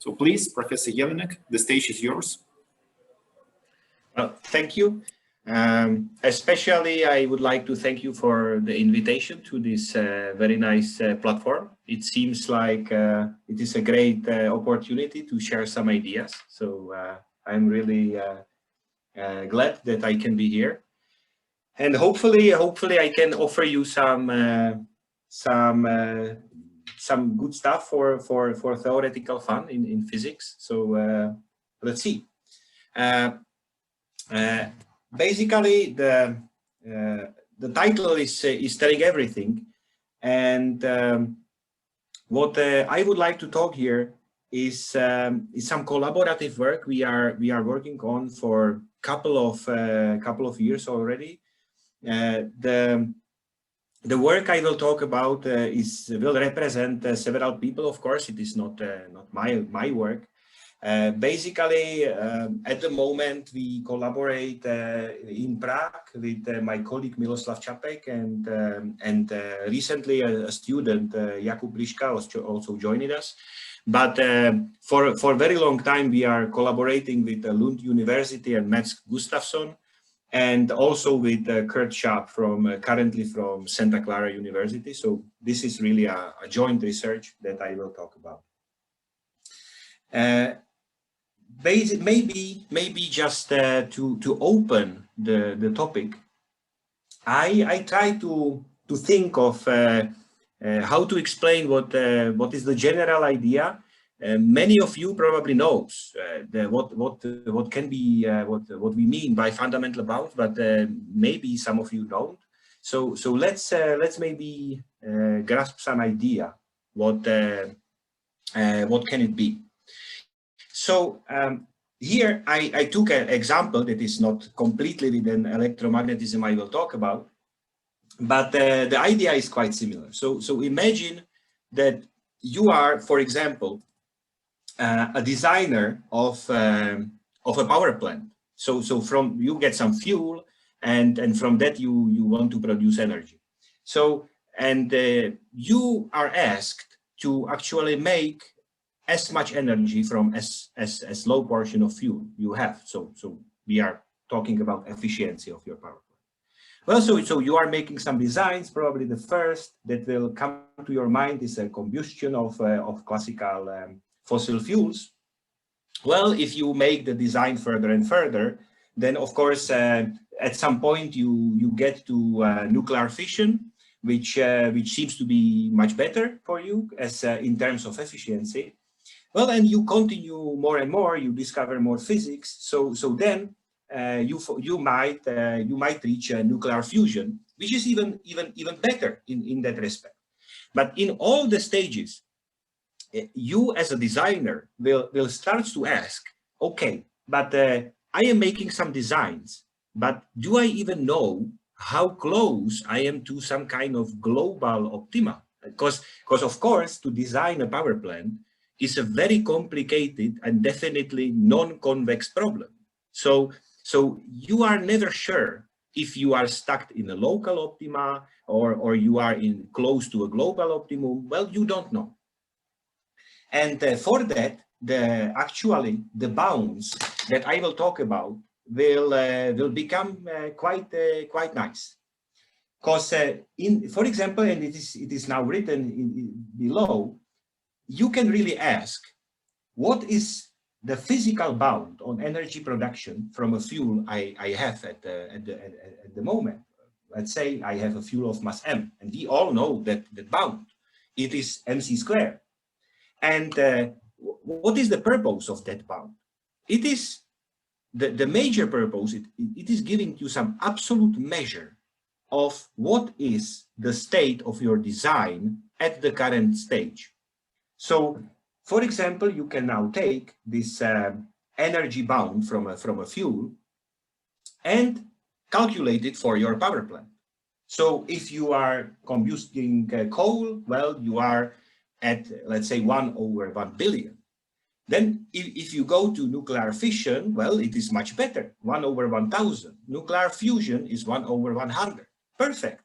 So please, Professor Jelinek, the stage is yours. Thank you. Especially, I would like to thank you for the invitation to this very nice platform. It seems like it is a great opportunity to share some ideas. So I'm really glad that I can be here, and hopefully I can offer you some good stuff for theoretical fun in physics. So let's see. Basically, the title is telling everything, and what I would like to talk here is some collaborative work we are working on for couple of years already. The work I will talk about will represent several people. Of course, it is not my work. Basically, at the moment, we collaborate in Prague with my colleague Miroslav Capek, and recently a student, Jakub Liška, also joined us. But for a very long time, we are collaborating with Lund University and Mats Gustafsson, and also with Kurt Schab currently from Santa Clara University. So this is really a joint research that I will talk about. Maybe just to open the topic, I try to think of how to explain what is the general idea. Many of you probably knows what can be what we mean by fundamental bounds, but maybe some of you don't. So let's maybe grasp some idea what can it be. So here I took an example that is not completely within electromagnetism I will talk about, but the idea is quite similar. So imagine that you are, for example, a designer of a power plant. So from you get some fuel, and from that you want to produce energy. So you are asked to actually make as much energy from as low portion of fuel you have. So we are talking about efficiency of your power plant. Well, so you are making some designs. Probably the first that will come to your mind is a combustion of classical fossil fuels. Well, if you make the design further and further, then of course at some point you get to nuclear fission, which seems to be much better for you as in terms of efficiency. Well, and you continue more and more, you discover more physics. So then you might reach nuclear fusion, which is even better in that respect. But in all the stages, you as a designer will start to ask, okay, but I am making some designs, but do I even know how close I am to some kind of global optima? Because of course, to design a power plant is a very complicated and definitely non-convex problem. So you are never sure if you are stuck in a local optima or you are close to a global optimum. Well, you don't know. And for that, actually the bounds that I will talk about will become quite nice. Because for example, and it is now written below, you can really ask, what is the physical bound on energy production from a fuel I have at the moment? Let's say I have a fuel of mass m, and we all know that the bound, it is mc squared. And what is the purpose of that bound? It is the major purpose. It is giving you some absolute measure of what is the state of your design at the current stage. So, for example, you can now take this energy bound from a fuel and calculate it for your power plant. So if you are combusting coal, well, you are at, let's say, 1/1 billion. Then if you go to nuclear fission, well, it is much better, 1/1000. Nuclear fusion is 1/100. Perfect.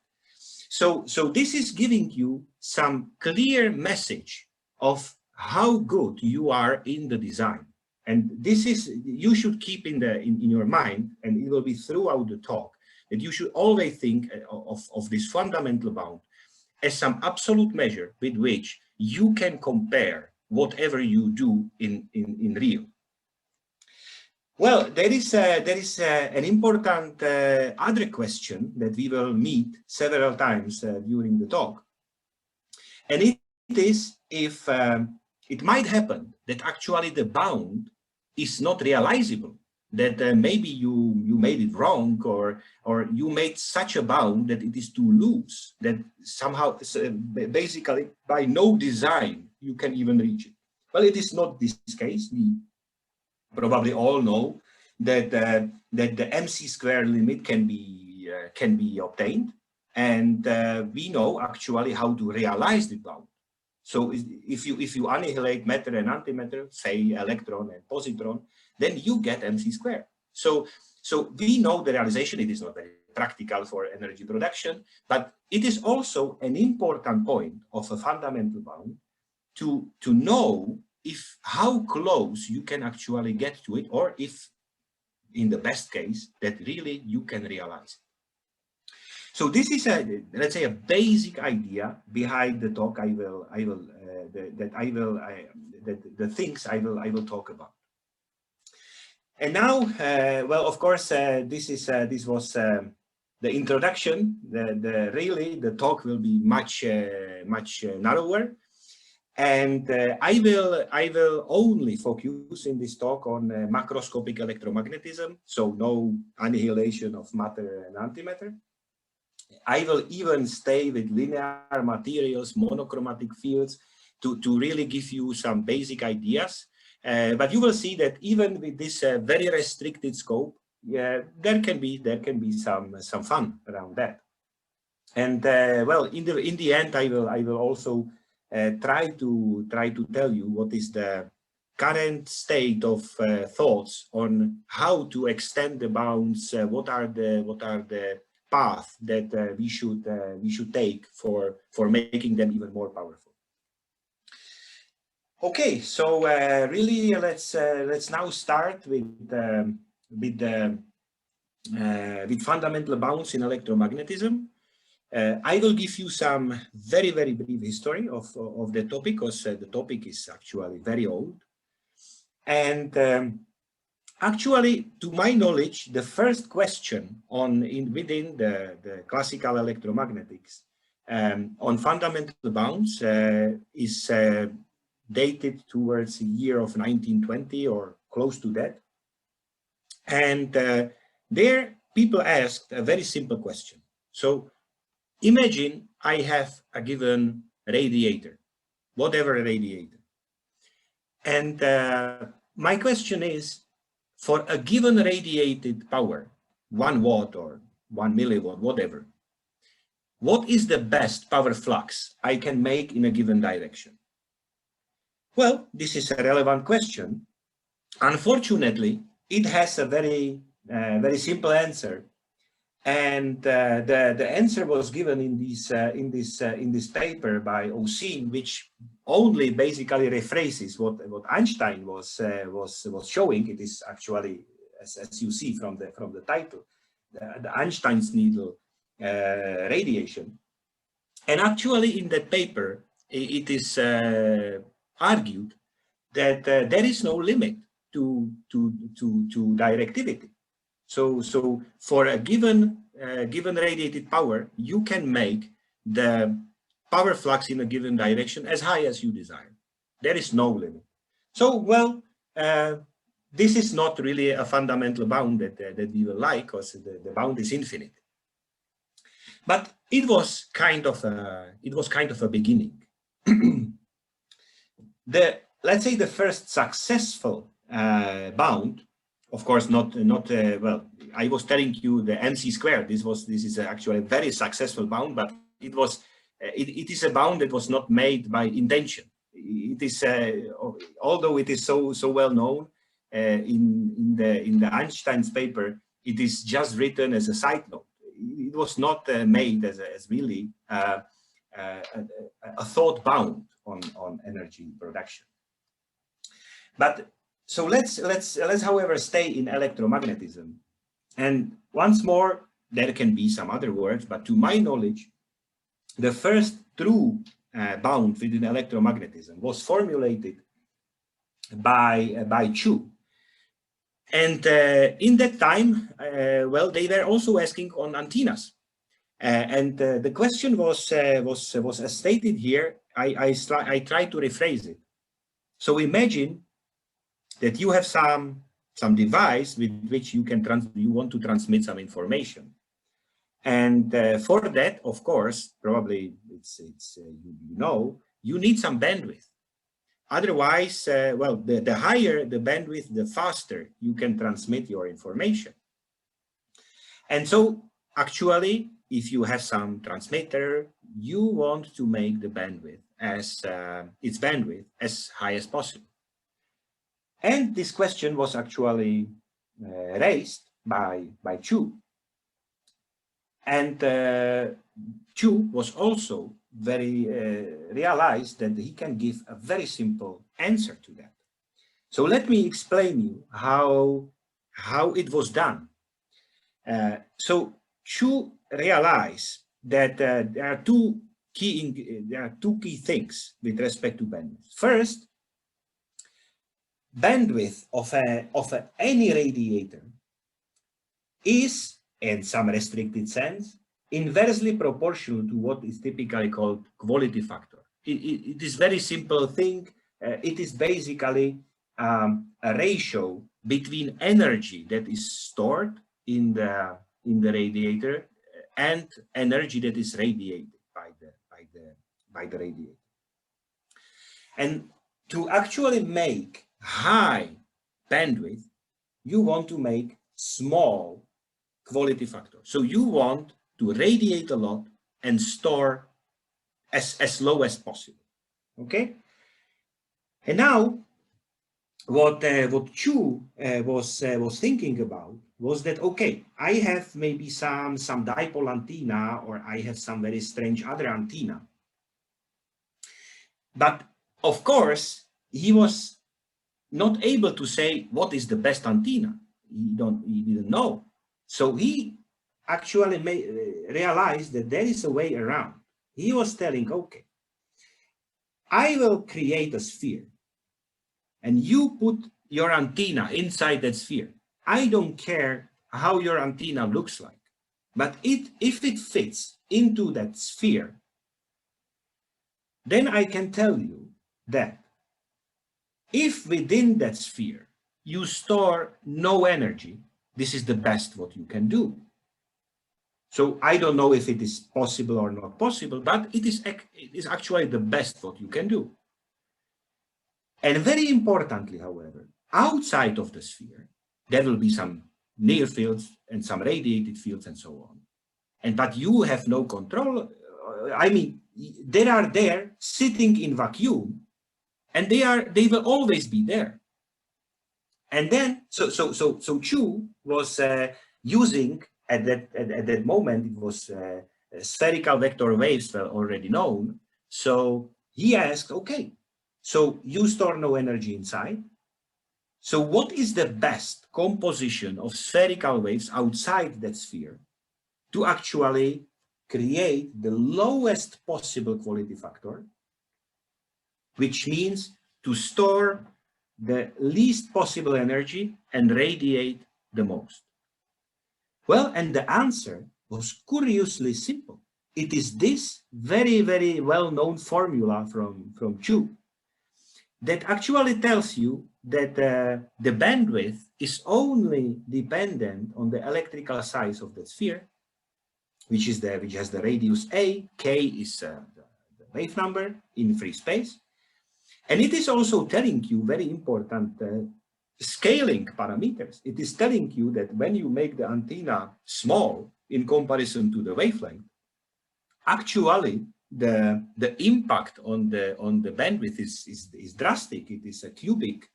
So this is giving you some clear message of how good you are in the design. And this is, you should keep in your mind, and it will be throughout the talk, that you should always think of this fundamental bound as some absolute measure with which you can compare whatever you do in real. Well, there is an important other question that we will meet several times during the talk, and it is if it might happen that actually the bound is not realizable, that maybe you made it wrong, or you made such a bound that it is too loose, that somehow basically by no design you can even reach it. Well, it is not this case. We probably all know that the MC² limit can be obtained, and we know actually how to realize the bound. So if you annihilate matter and antimatter, say electron and positron, then you get MC². So we know the realization. It is not very practical for energy production, but it is also an important point of a fundamental bound to know if how close you can actually get to it, or if in the best case that really you can realize it. So this is let's say a basic idea behind the talk. The things I will talk about. And now, well, of course, this was the introduction. Really the talk will be much narrower, and I will only focus in this talk on macroscopic electromagnetism. So no annihilation of matter and antimatter. I will even stay with linear materials, monochromatic fields, to really give you some basic ideas. But you will see that even with this very restricted scope, there can be some fun around that. And well, in the end, I will also try to tell you what is the current state of thoughts on how to extend the bounds. What are the path that we should take for making them even more powerful. Okay, so really let's now start with fundamental bounds in electromagnetism. I will give you some very brief history of the topic, because the topic is actually very old. And actually, to my knowledge, the first question within the classical electromagnetics on fundamental bounds is dated towards the year of 1920 or close to that. And there people asked a very simple question. So imagine I have a given radiator, whatever radiator. And my question is, for a given radiated power, 1 watt or 1 milliwatt, whatever, what is the best power flux I can make in a given direction? Well, this is a relevant question. Unfortunately, it has a very simple answer, and the answer was given in this paper by Osin, which only basically rephrases what Einstein was showing. It is actually, as you see from the title, the Einstein's needle radiation. And actually, in that paper, it is argued that there is no limit to directivity. So for a given radiated power, you can make the power flux in a given direction as high as you desire. There is no limit. So, well, this is not really a fundamental bound that we will like, because the bound is infinite. But it was kind of a beginning. Let's say the first successful bound, of course, not well, I was telling you the MC². This is actually a very successful bound, but it is a bound that was not made by intention. It is although it is so well known in the Einstein's paper, it is just written as a side note. It was not made as really a thought bound on energy production. But so let's however stay in electromagnetism. And once more, there can be some other words, but to my knowledge, the first true bound within electromagnetism was formulated by Chu. And in that time, well, they were also asking on antennas. And the question was as stated here. I try to rephrase it. So imagine that you have some device with which you want to transmit some information, and for that, of course, probably you need some bandwidth. Otherwise, well, the higher the bandwidth, the faster you can transmit your information. And so, actually, if you have some transmitter, you want to make the bandwidth its bandwidth as high as possible. And this question was actually raised by Chu. And Chu was also very realized that he can give a very simple answer to that. So let me explain you how it was done. So Chu realized that there are two key things with respect to bandwidth. First, bandwidth of any radiator is, in some restricted sense, inversely proportional to what is typically called quality factor. It is very simple thing. It is basically a ratio between energy that is stored in the radiator and energy that is radiated by the radiator. And to actually make high bandwidth, you want to make small quality factor. So you want to radiate a lot and store as low as possible. Okay. And now, what Chu was thinking about was that, okay, I have maybe some dipole antenna, or I have some very strange other antenna. But of course, he was not able to say what is the best antenna. He didn't know. So he actually realized that there is a way around. He was telling, okay, I will create a sphere and you put your antenna inside that sphere. I don't care how your antenna looks like, but if it fits into that sphere, then I can tell you that if within that sphere you store no energy, this is the best what you can do. So I don't know if it is possible or not possible, but it is actually the best what you can do. And very importantly, however, outside of the sphere, there will be some near fields and some radiated fields and so on. But you have no control. I mean, they are there sitting in vacuum, and they will always be there. And then, so Chu was using at that moment, it was spherical vector waves were already known. So he asked, okay, so you store no energy inside. So what is the best composition of spherical waves outside that sphere to actually create the lowest possible quality factor, which means to store the least possible energy and radiate the most? Well, and the answer was curiously simple. It is this very, very well-known formula from Chu that actually tells you that the bandwidth is only dependent on the electrical size of the sphere, which has the radius A. K is the wave number in free space. And it is also telling you very important scaling parameters. It is telling you that when you make the antenna small in comparison to the wavelength, actually the impact on the bandwidth is drastic. It is a cubic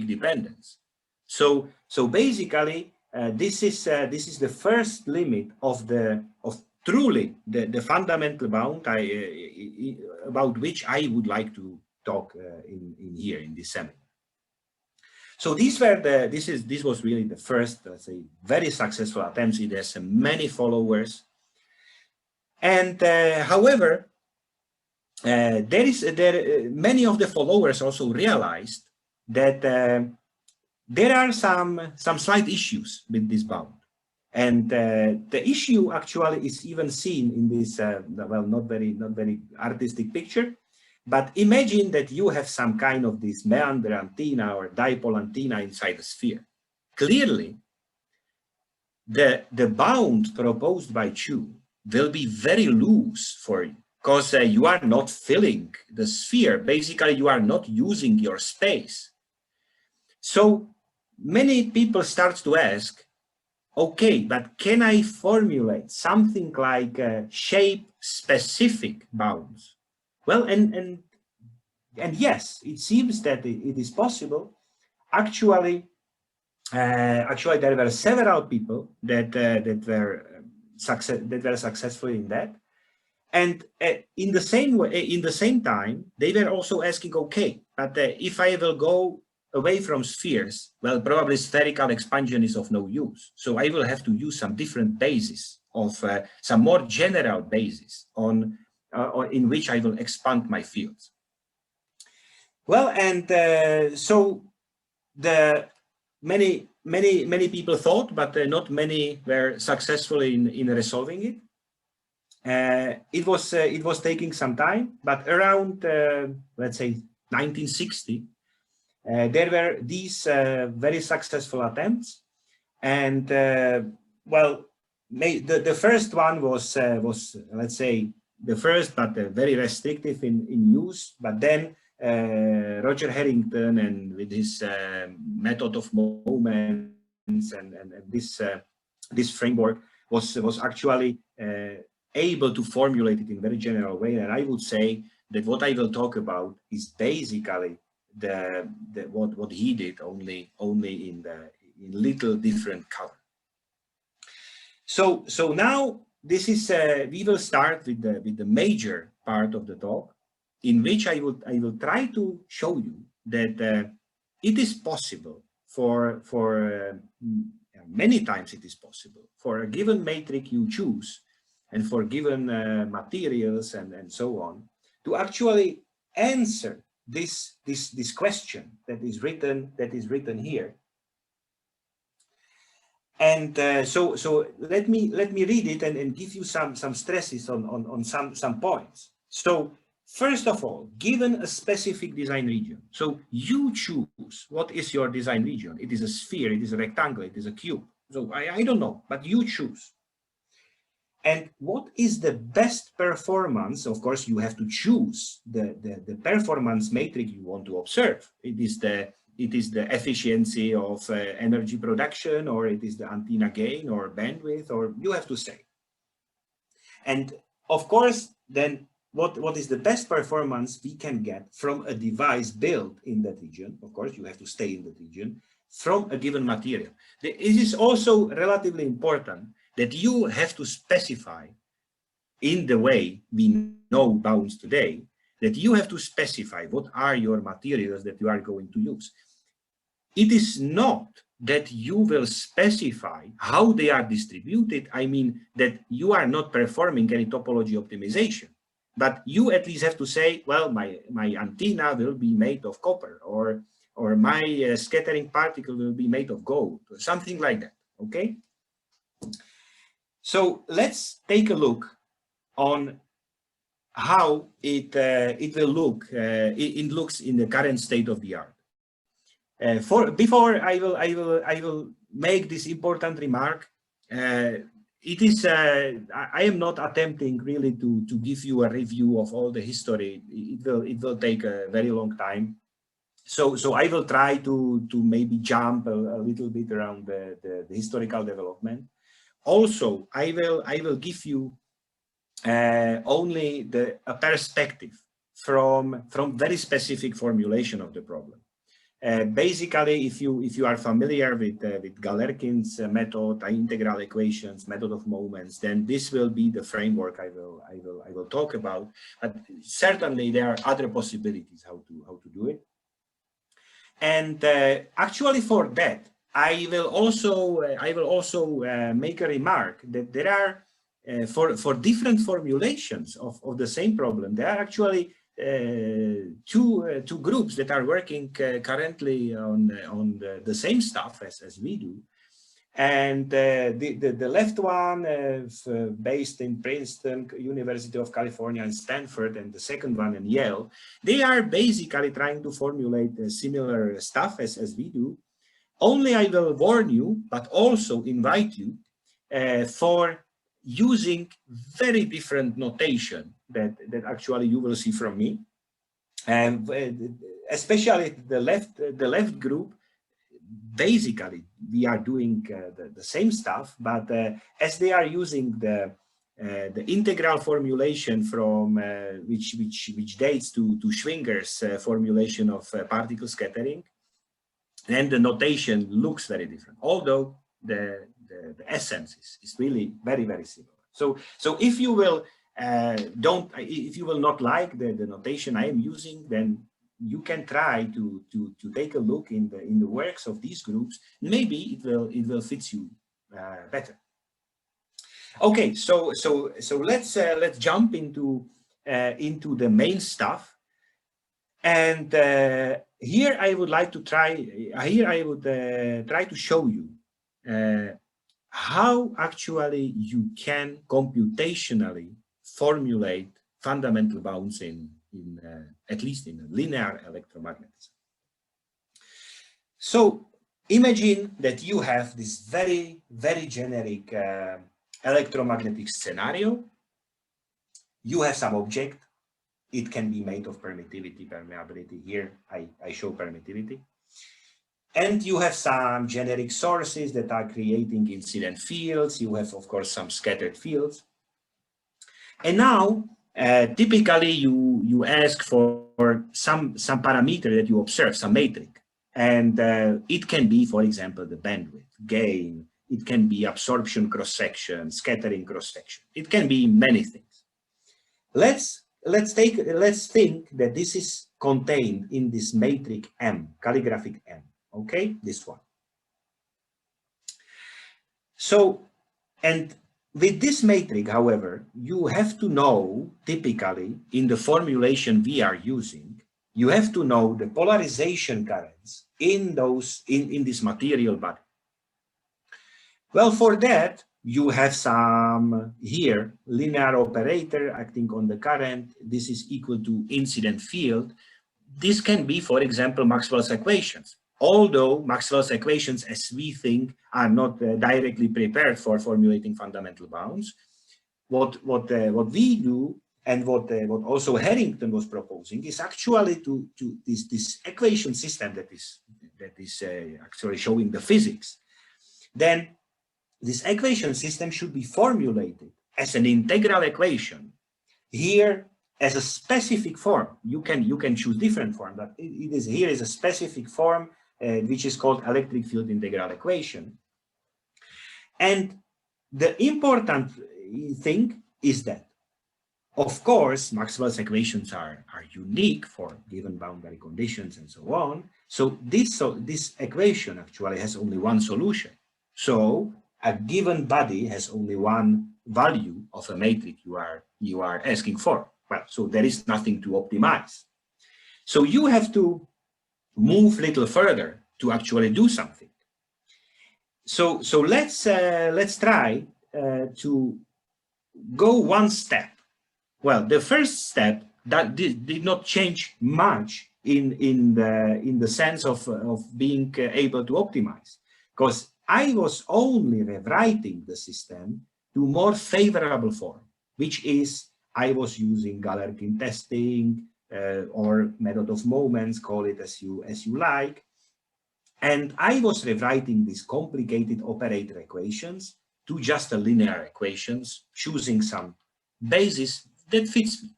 dependence. So basically this is the first limit of truly the fundamental bound about which I would like to talk in here in this seminar. So these were this was really the first, let's say, very successful attempts. It has many followers, and however, many of the followers also realized that there are some slight issues with this bound, and the issue actually is even seen in this well, not very artistic picture. But imagine that you have some kind of this meander antenna or dipole antenna inside the sphere. Clearly, the bound proposed by Chu will be very loose for you, because you are not filling the sphere. Basically, you are not using your space. So many people start to ask, okay, but can I formulate something like shape-specific bounds? Well, and yes, it seems that it is possible. Actually, there were several people that were successful in that, and in the same way, in the same time, they were also asking, okay, but if I will go away from spheres, well, probably spherical expansion is of no use. So I will have to use some different basis of some more general basis on. In which I will expand my fields. Well, and so the many people thought, but not many were successful in resolving it. It was taking some time, but around let's say 1960, there were these very successful attempts, and well, the first one was let's say the first, but very restrictive in use. But then Roger Harrington, and with his method of moments and this framework was actually able to formulate it in a very general way. And I would say that what I will talk about is basically what he did, only in little different color. So now. This is we will start with the major part of the talk, in which I will try to show you that it is possible for many times it is possible for a given matrix you choose and for given materials and so on to actually answer this question that is written here. And so let me read it and give you some stresses on some points. So first of all, given a specific design region, so you choose what is your design region. It is a sphere, it is a rectangle, it is a cube. So I don't know, but you choose. And what is the best performance? Of course, you have to choose the performance matrix you want to observe. It is the efficiency of energy production, or it is the antenna gain or bandwidth, or you have to say. And of course, then what is the best performance we can get from a device built in that region? Of course, you have to stay in that region from a given material. It is also relatively important that you have to specify, in the way we know bounds today, that you have to specify what are your materials that you are going to use. It is not that you will specify how they are distributed. I mean that you are not performing any topology optimization, but you at least have to say, well, my antenna will be made of copper, or my scattering particle will be made of gold, or something like that, okay? So let's take a look on how it will look. It looks in the current state of the art. Before I will make this important remark. It is I am not attempting really to give you a review of all the history. It will take a very long time. So I will try to maybe jump a little bit around the historical development. Also, I will give you only a perspective from very specific formulation of the problem. Basically, if you are familiar with Galerkin's method, integral equations, method of moments, then this will be the framework I will talk about. But certainly there are other possibilities how to do it. And actually, for that, I will also make a remark that there are for different formulations of the same problem, there are actually two groups that are working currently on the same stuff as we do. And the left one based in Princeton, University of California and Stanford, and the second one in Yale, they are basically trying to formulate similar stuff as we do. Only I will warn you, but also invite you for using very different notation that actually you will see from me. And especially the left group, basically we are doing the same stuff, but as they are using the integral formulation from which dates to Schwinger's formulation of particle scattering, and the notation looks very different, although the essence is really very, very similar. So if you will if you will not like the notation I am using, then you can try to take a look in the works of these groups. Maybe it will fit you better. Okay, so let's jump into the main stuff. And here I would like to try. Here I would try to show you how actually you can computationally formulate fundamental bounds in at least in linear electromagnetism. So imagine that you have this very, very generic electromagnetic scenario. You have some object. It can be made of permittivity, permeability. Here I show permittivity. And you have some generic sources that are creating incident fields. You have, of course, some scattered fields. And now, typically, you ask for some parameter that you observe, some metric. And it can be, for example, the bandwidth, gain. It can be absorption cross-section, scattering cross-section. It can be many things. Let's think that this is contained in this metric M, calligraphic M. Okay, this one. So, and with this matrix, however, you have to know, typically, in the formulation we are using, you have to know the polarization currents in this material body. Well, for that, you have some here, linear operator acting on the current. This is equal to incident field. This can be, for example, Maxwell's equations. Although Maxwell's equations, as we think, are not directly prepared for formulating fundamental bounds, what we do and what also Harrington was proposing is actually to this equation system that is actually showing the physics. Then this equation system should be formulated as an integral equation. Here, as a specific form, you can choose different form, but here is a specific form which is called electric field integral equation. And the important thing is that, of course, Maxwell's equations are unique for given boundary conditions and so on. So this equation actually has only one solution. So a given body has only one value of a matrix you are asking for. Well, so there is nothing to optimize. So you have to move a little further to actually do something. So let's try to go one step. Well, the first step that did not change much in the sense of being able to optimize, because I was only rewriting the system to more favorable form, which is I was using Galerkin testing or method of moments, call it as you like. And I was rewriting these complicated operator equations to just a linear equations, choosing some basis that fits me.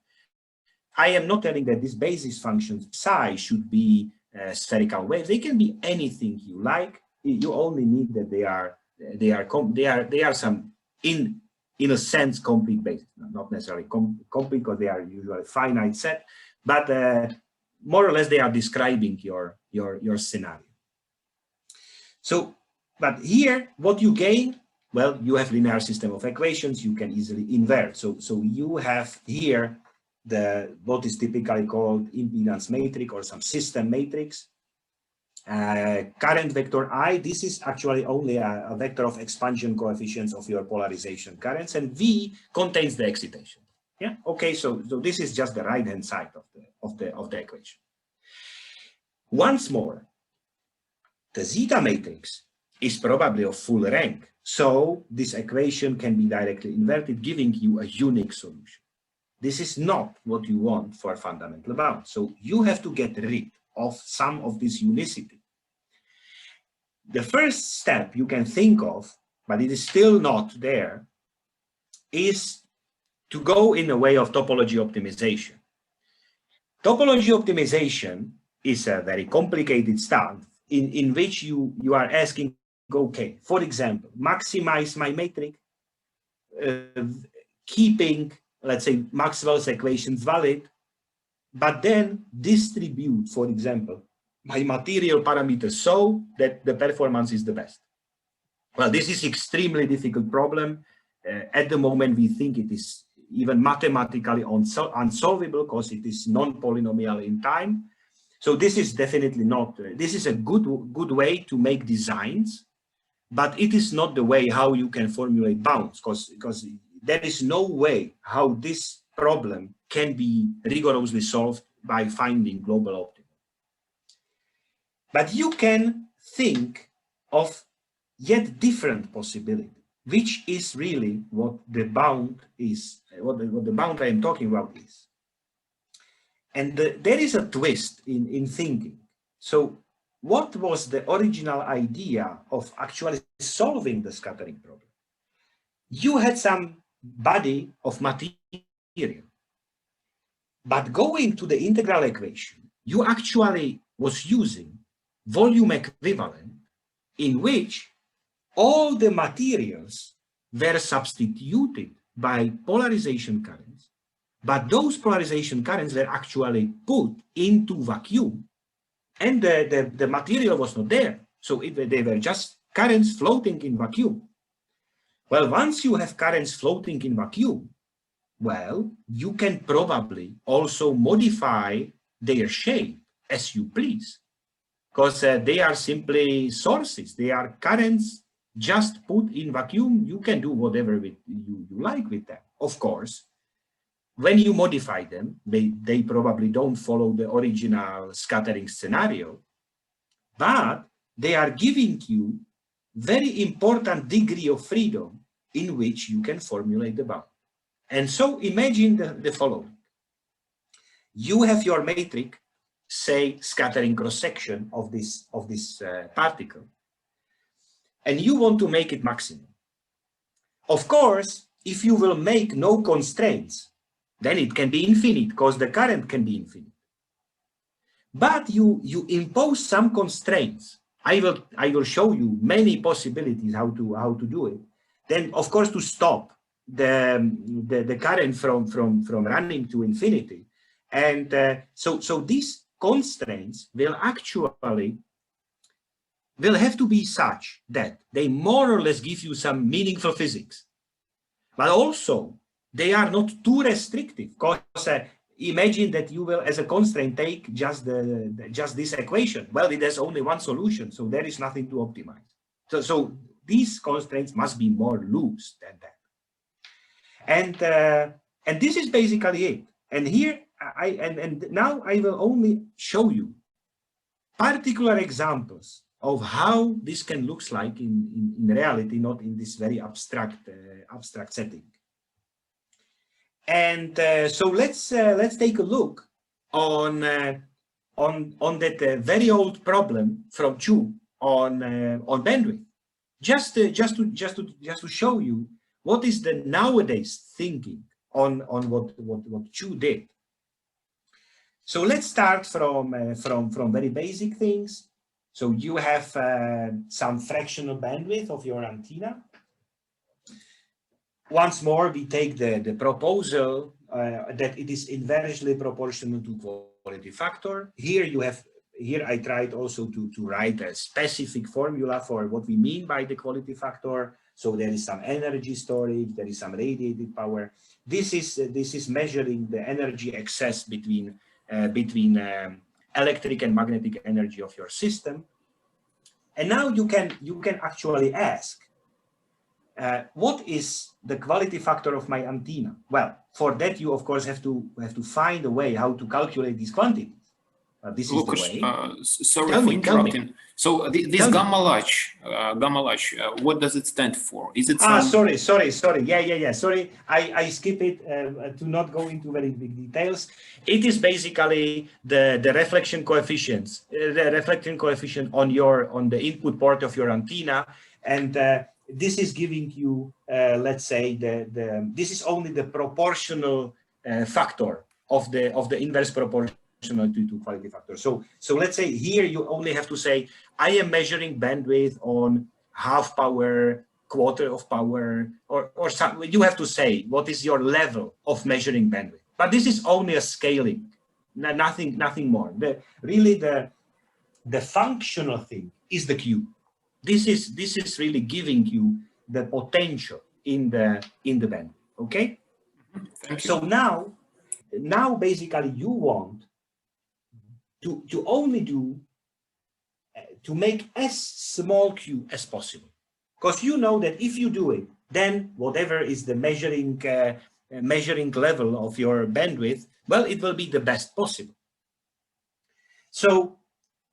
I am not telling that this basis function psi should be spherical waves. They can be anything you like. You only need that they are some in a sense complete basis, not necessarily complete because they are usually finite set, but more or less they are describing your scenario. So, but here what you gain, well, you have linear system of equations you can easily invert. So you have here what is typically called impedance matrix or some system matrix. Current vector I, this is actually only a vector of expansion coefficients of your polarization currents, and V contains the excitation. Yeah, okay, so this is just the right hand side of the equation. Once more, the zeta matrix is probably of full rank, so this equation can be directly inverted, giving you a unique solution. This is not what you want for fundamental bound, so you have to get rid of some of this unicity. The first step you can think of, but it is still not there, is to go in a way of topology optimization. Topology optimization is a very complicated stuff in which you are asking, okay, for example, maximize my matrix, keeping, let's say, Maxwell's equations valid, but then distribute, for example, my material parameters so that the performance is the best. Well, this is extremely difficult problem. At the moment, we think it is even mathematically unsolvable because it is non-polynomial in time. So this is definitely not, this is a good way to make designs, but it is not the way how you can formulate bounds, because there is no way how this problem can be rigorously solved by finding global optimum. But you can think of yet different possibility, which is really what the bound is, what the bound I am talking about is. And there is a twist in thinking. So what was the original idea of actually solving the scattering problem? You had some body of material, but going to the integral equation, you actually was using volume equivalent in which all the materials were substituted by polarization currents, but those polarization currents were actually put into vacuum, and the material was not there. So they were just currents floating in vacuum. Well, once you have currents floating in vacuum, well, you can probably also modify their shape as you please, because they are simply sources. They are currents just put in vacuum. You can do whatever you like with them. Of course, when you modify them, they probably don't follow the original scattering scenario, but they are giving you very important degree of freedom in which you can formulate the bound. And so imagine the following. You have your matrix, say scattering cross-section of this particle, and you want to make it maximum. Of course, if you will make no constraints, then it can be infinite because the current can be infinite. But you impose some constraints. I will show you many possibilities how to do it. Then, of course, to stop the current from running to infinity. And so these constraints will have to be such that they more or less give you some meaningful physics, but also they are not too restrictive. Because imagine that you will, as a constraint, take just this equation. Well, it has only one solution, so there is nothing to optimize. So these constraints must be more loose than that. And this is basically it. And here now I will only show you particular examples of how this can look like in reality, not in this very abstract setting. And so let's take a look on that very old problem from Chu on bandwidth, just to show you what is the nowadays thinking on what Chu did. So let's start from very basic things. So you have some fractional bandwidth of your antenna. Once more, we take the proposal that it is inversely proportional to quality factor. Here I tried also to write a specific formula for what we mean by the quality factor. So there is some energy storage, there is some radiated power. This is measuring the energy excess between electric and magnetic energy of your system. And now you can actually ask, what is the quality factor of my antenna? Well, for that you of course have to find a way how to calculate these quantities. This Lukas, is the way. Sorry for interrupting. So this gamma large, what does it stand for? Is it some... Sorry. Yeah. Sorry, I skip it to not go into very big details. It is basically the reflection coefficients, the reflection coefficient on the input port of your antenna, and this is giving you, let's say, this is only the proportional factor of the inverse proportional to quality factor. So let's say here you only have to say, I am measuring bandwidth on half power, quarter of power, or something. You have to say what is your level of measuring bandwidth. But this is only a scaling, nothing more. Really the functional thing is the Q. This is really giving you the potential in the bandwidth. Okay. Thank you. So now basically you want to only to make as small Q as possible, because you know that if you do it, then whatever is the measuring level of your bandwidth, well, it will be the best possible. So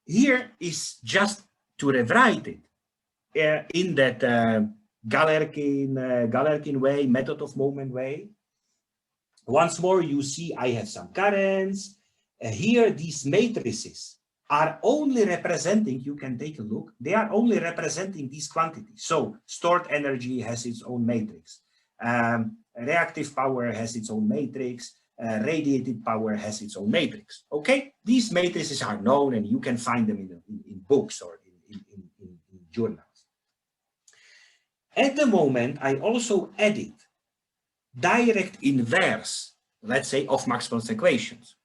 here is just to rewrite it in that Galerkin way, method of moment way. Once more, you see I have some currents. Here, these matrices are only representing, you can take a look, they are only representing these quantities. So stored energy has its own matrix. Reactive power has its own matrix. Radiated power has its own matrix. Okay, these matrices are known and you can find them in books or in journals. At the moment, I also added direct inverse, let's say, of Maxwell's equations.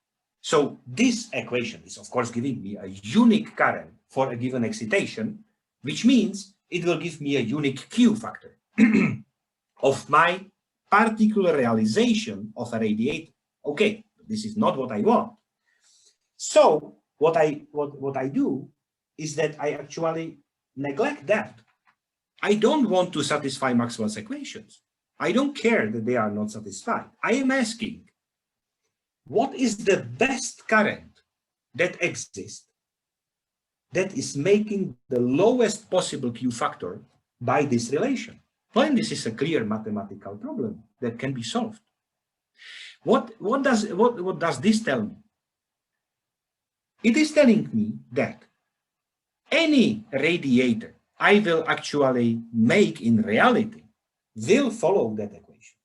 So this equation is, of course, giving me a unique current for a given excitation, which means it will give me a unique Q factor of my particular realization of a radiator. Okay, this is not what I want. So what I do is that I actually neglect that. I don't want to satisfy Maxwell's equations. I don't care that they are not satisfied. I am asking, what is the best current that exists that is making the lowest possible Q factor by this relation? Well, this is a clear mathematical problem that can be solved. What does this tell me? It is telling me that any radiator I will actually make in reality will follow that equation.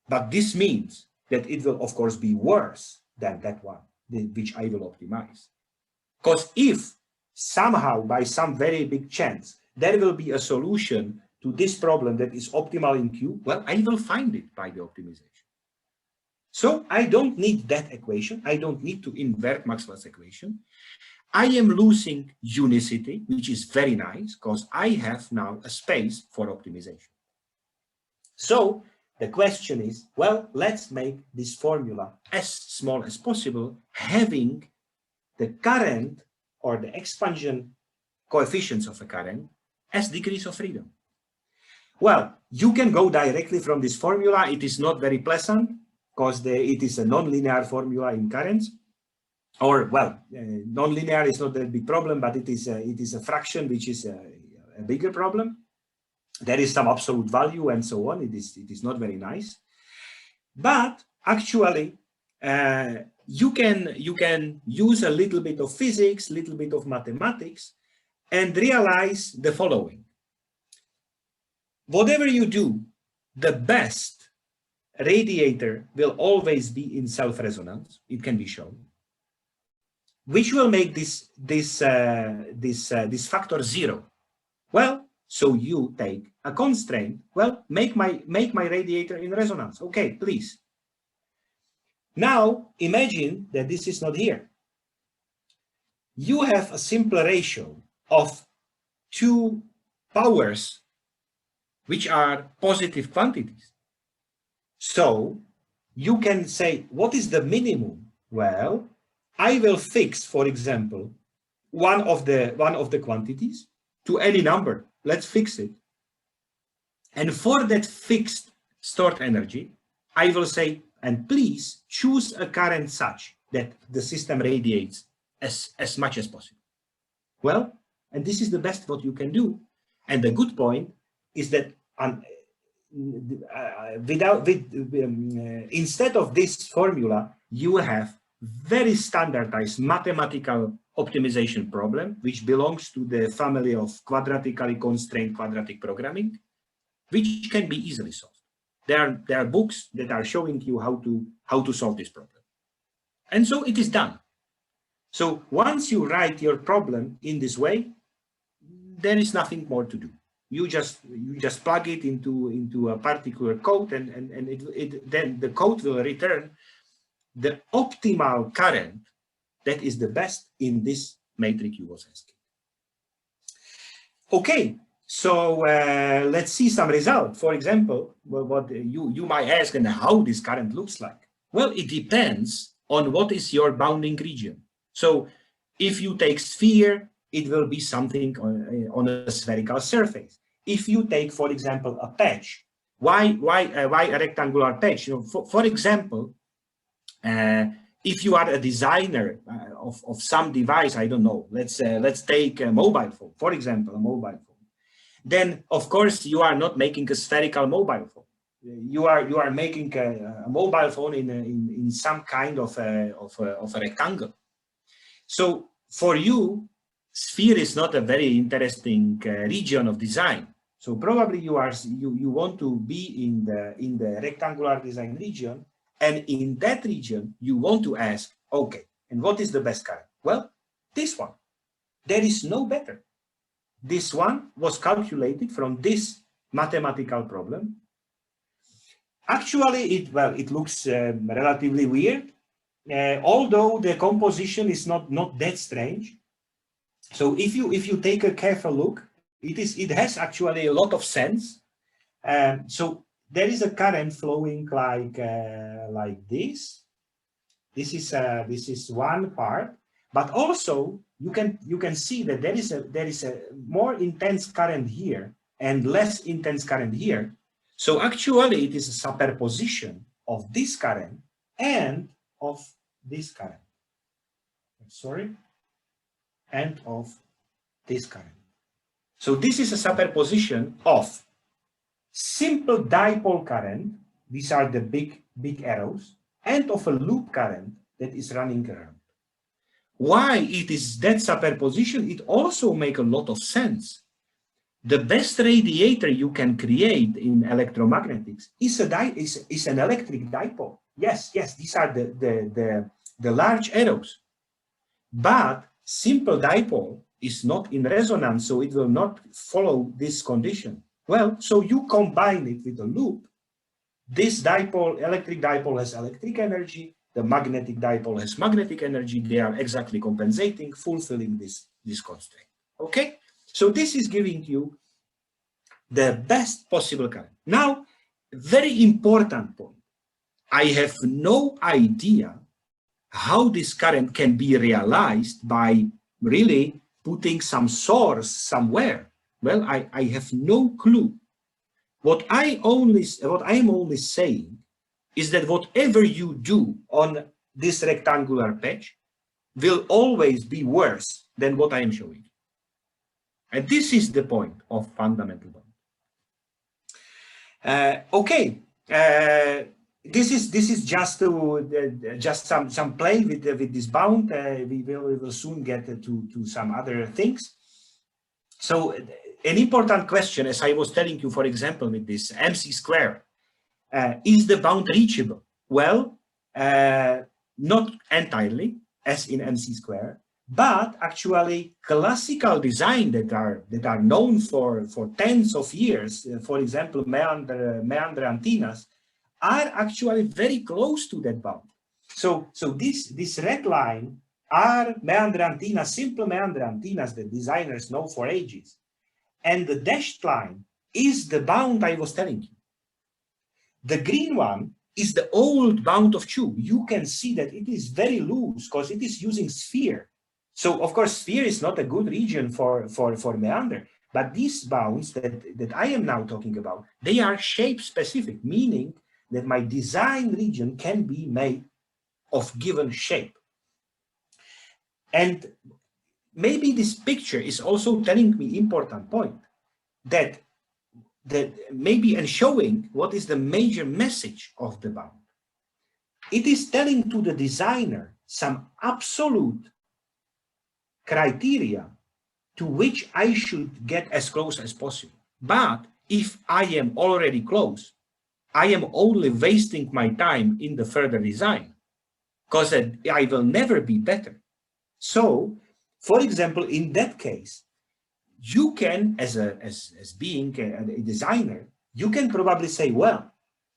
But this means that it will, of course, be worse than that one, which I will optimize. Because if somehow, by some very big chance, there will be a solution to this problem that is optimal in Q, well, I will find it by the optimization. So I don't need that equation. I don't need to invert Maxwell's equation. I am losing unicity, which is very nice, because I have now a space for optimization. So the question is, well, let's make this formula as small as possible, having the current or the expansion coefficients of a current as degrees of freedom. Well, you can go directly from this formula. It is not very pleasant because it is a nonlinear formula in currents. Or, well, nonlinear is not a big problem, but it is a fraction, which is a bigger problem. There is some absolute value and so on. It is not very nice. But actually, you can use a little bit of physics, little bit of mathematics, and realize the following. Whatever you do, the best radiator will always be in self-resonance. It can be shown. which will make this factor 0. Well, so you take a constraint. Well, make my radiator in resonance. Okay, please. Now imagine that this is not here. You have a simple ratio of 2 powers which are positive quantities. So you can say, what is the minimum? Well, I will fix, for example, one of the quantities to any number. Let's fix it. And for that fixed stored energy, I will say, and please choose a current such that the system radiates as much as possible. Well, and this is the best what you can do. And the good point is that instead of this formula, you have very standardized mathematical optimization problem, which belongs to the family of quadratically constrained quadratic programming, which can be easily solved. There are books that are showing you how to solve this problem. And so it is done. So once you write your problem in this way, there is nothing more to do. You just plug it into a particular code, and then the code will return the optimal current that is the best in this matrix you was asking. Okay, so let's see some result. For example, what you might ask, and how this current looks like. Well, it depends on what is your bounding region. So if you take sphere, it will be something on a spherical surface. If you take, for example, a patch, why a rectangular patch? You know, for example, if you are a designer of some device, I don't know, let's take a mobile phone, for example, a mobile phone. Then, of course, you are not making a spherical mobile phone. You are making a mobile phone in some kind of a rectangle. So for you, sphere is not a very interesting region of design. So probably you want to be in the rectangular design region, and in that region you want to ask, okay, and what is the best current? Well, this one. There is no better. This one was calculated from this mathematical problem. Actually, it looks relatively weird, although the composition is not that strange. So if you take a careful look, it has actually a lot of sense. So there is a current flowing like this. This is one part, but also you can see that there is a more intense current here and less intense current here. So actually, it is a superposition of this current and of this current. Sorry, and of this current. So this is a superposition of simple dipole current, these are the big arrows, and of a loop current that is running around. Why it is that superposition? It also makes a lot of sense. The best radiator you can create in electromagnetics is an electric dipole. Yes, these are the large arrows. But simple dipole is not in resonance, so it will not follow this condition. Well, so you combine it with a loop. This dipole, electric dipole, has electric energy. The magnetic dipole has magnetic energy. They are exactly compensating, fulfilling this constraint. Okay? So this is giving you the best possible current. Now, very important point. I have no idea how this current can be realized by really putting some source somewhere. Well, I have no clue. What I am only saying is that whatever you do on this rectangular patch will always be worse than what I am showing. And this is the point of fundamental bound. Okay, this is just some play with this bound. We will soon get to some other things. So an important question, as I was telling you, for example, with this MC square, is the bound reachable? Well, not entirely. as in MC square, but actually classical design that are known for tens of years, for example, meander antennas, are actually very close to that bound. So this red line are meander antennas, simple meander antennas that designers know for ages. And the dashed line is the bound I was telling you. The green one is the old bound of Chu. You can see that it is very loose because it is using sphere. So of course, sphere is not a good region for meander, but these bounds that I am now talking about, they are shape specific, meaning that my design region can be made of given shape. And maybe this picture is also telling me important point that maybe and showing what is the major message of the bound. It is telling to the designer some absolute criteria to which I should get as close as possible. But if I am already close, I am only wasting my time in the further design because I will never be better. So, for example, in that case, you can, as being a designer, you can probably say, well,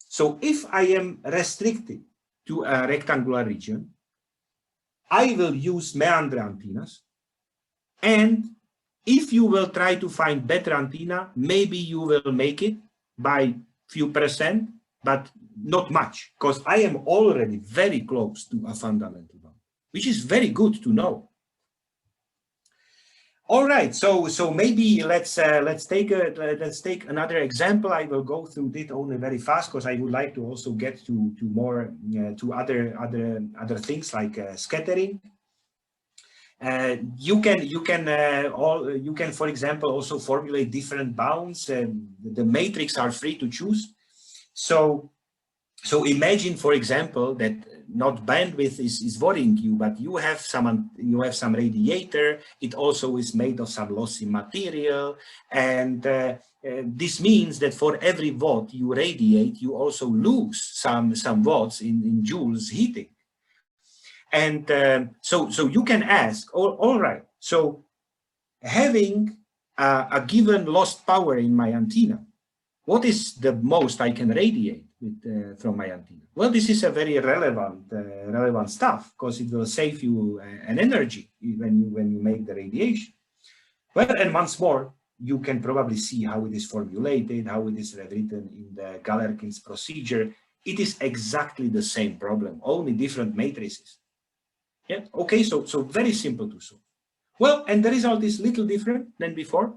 so if I am restricted to a rectangular region, I will use meander antennas. And if you will try to find better antenna, maybe you will make it by few percent, but not much, because I am already very close to a fundamental bound, which is very good to know. All right, so maybe let's take another example. I will go through it only very fast because I would like to also get to more to other things like scattering. You can for example also formulate different bounds. The matrix are free to choose. So imagine, for example, that not bandwidth is worrying you, but you have some radiator. It also is made of some lossy material, and this means that for every watt you radiate, you also lose some watts in joules heating. And so you can ask, all right, so having a given lost power in my antenna, what is the most I can radiate from my antenna? Well, this is a very relevant stuff because it will save you an energy when you make the radiation. Well, and once more, you can probably see how it is formulated, how it is rewritten in the Galerkin's procedure. It is exactly the same problem, only different matrices. Yeah. Okay. So very simple to solve. Well, and the result is little different than before.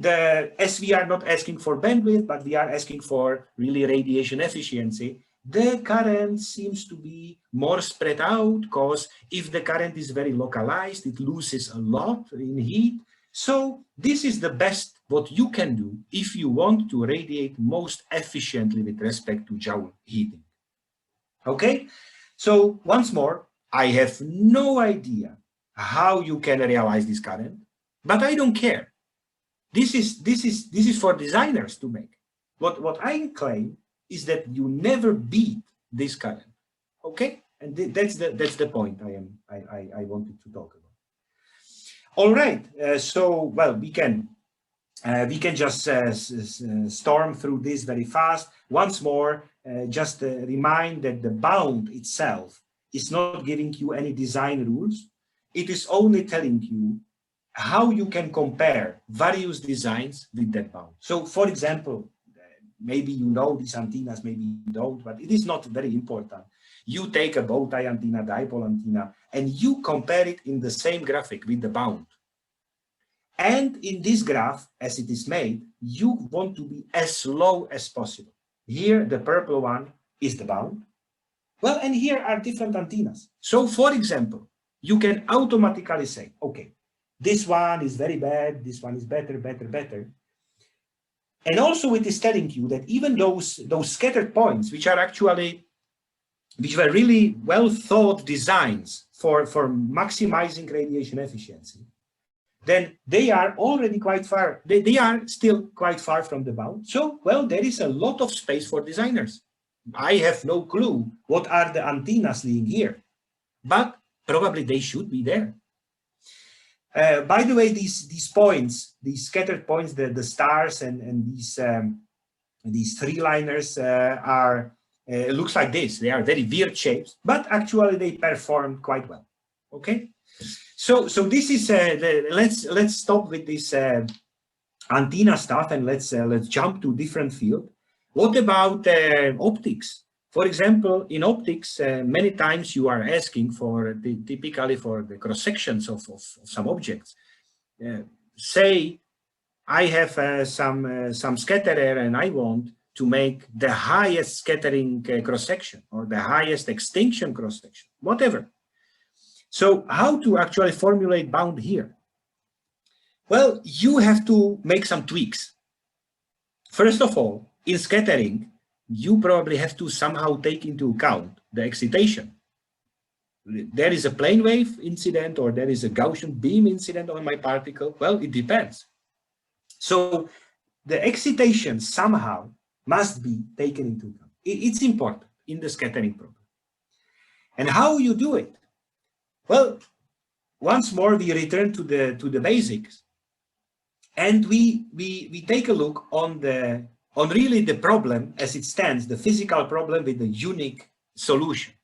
As we are not asking for bandwidth, but we are asking for really radiation efficiency, the current seems to be more spread out, because if the current is very localized, it loses a lot in heat. So this is the best what you can do if you want to radiate most efficiently with respect to joule heating. Okay, so once more, I have no idea how you can realize this current, but I don't care. This is for designers to make. What I claim is that you never beat this current. Okay, and that's the point I wanted to talk about. All right, so well, we can just storm through this very fast. Once more, just remind that the bound itself is not giving you any design rules. It is only telling you how you can compare various designs with that bound. So, for example, maybe you know these antennas, maybe you don't, but it is not very important. You take a bow tie antenna, dipole antenna, and you compare it in the same graphic with the bound. And in this graph, as it is made, you want to be as low as possible. Here, the purple one is the bound. Well, and here are different antennas. So, for example, you can automatically say, okay, this one is very bad, this one is better, better, better. And also it is telling you that even those scattered points, which were really well thought designs for maximizing radiation efficiency, then they are already quite far, they are still quite far from the bound. So, well, there is a lot of space for designers. I have no clue what are the antennas lying here. But probably they should be there. By the way, these points, these scattered points, the stars and these three-liners are, it looks like this. They are very weird shapes, but actually they perform quite well. Okay, so this is let's stop with this antenna stuff and let's jump to different field. What about optics? For example, in optics, many times you are asking for typically for the cross sections of some objects. Say I have some scatterer and I want to make the highest scattering cross section or the highest extinction cross section, whatever. So how to actually formulate bound here? Well, you have to make some tweaks. First of all, in scattering, you probably have to somehow take into account the excitation. There is a plane wave incident or there is a Gaussian beam incident on my particle. Well, it depends. So the excitation somehow must be taken into account. It's important in the scattering problem. And how you do it? Well, once more, we return to the basics. And we take a look on really the problem as it stands, the physical problem with the unique solution.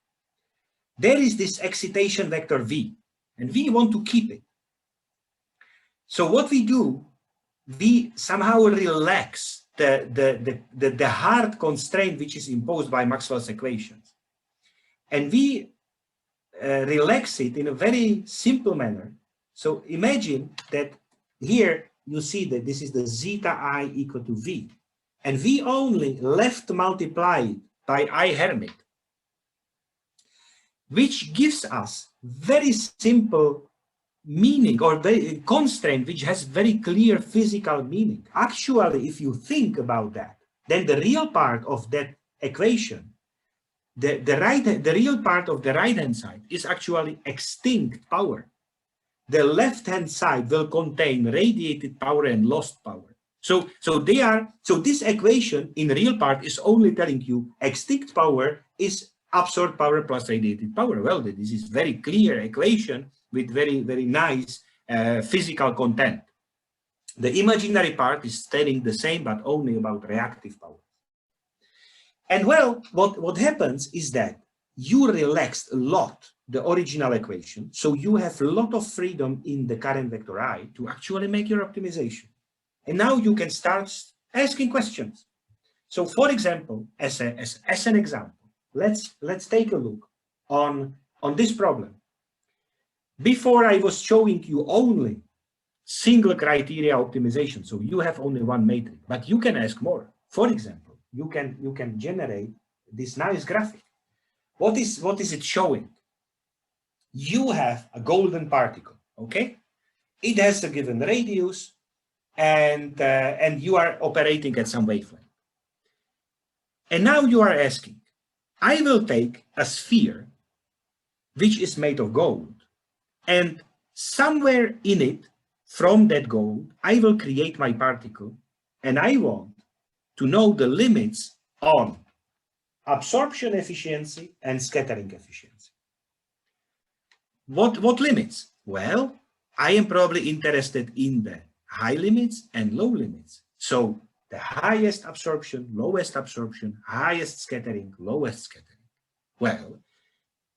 There is this excitation vector V, and we want to keep it. So what we do, we somehow relax the hard constraint which is imposed by Maxwell's equations. And we relax it in a very simple manner. So imagine that here you see that this is the zeta I equal to V. And we only left multiply it by I Hermit, which gives us very simple meaning or very constraint which has very clear physical meaning. Actually, if you think about that, then the real part of that equation, the real part of the right-hand side is actually extinct power. The left-hand side will contain radiated power and lost power. So this equation in real part is only telling you extinct power is absorbed power plus radiated power. Well, this is very clear equation with very, very nice physical content. The imaginary part is telling the same, but only about reactive power. And well, what happens is that you relaxed a lot the original equation, so you have a lot of freedom in the current vector I to actually make your optimization. And now you can start asking questions. So for example, as an example, let's take a look on this problem. Before I was showing you only single criteria optimization, so you have only one matrix, but you can ask more. For example, you can generate this nice graphic. What is it showing? You have a golden particle, okay? It has a given radius, and you are operating at some wavelength. And now you are asking, I will take a sphere which is made of gold, and somewhere in it, from that gold, I will create my particle, and I want to know the limits on absorption efficiency and scattering efficiency. What limits? Well, I am probably interested in the high limits and low limits. So the highest absorption, lowest absorption, highest scattering, lowest scattering. Well,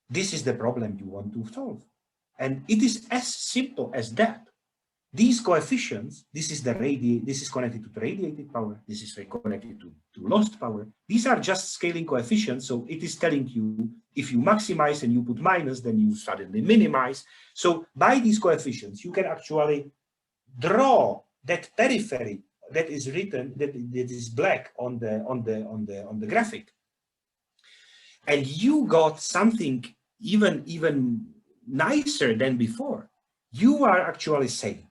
this is the problem you want to solve. And it is as simple as that. These coefficients, this is connected to the radiated power, this is connected to lost power. These are just scaling coefficients, so it is telling you if you maximize and you put minus, then you suddenly minimize. So by these coefficients, you can actually draw that periphery that is written, that is black on the graphic. And you got something even nicer than before. You are actually saying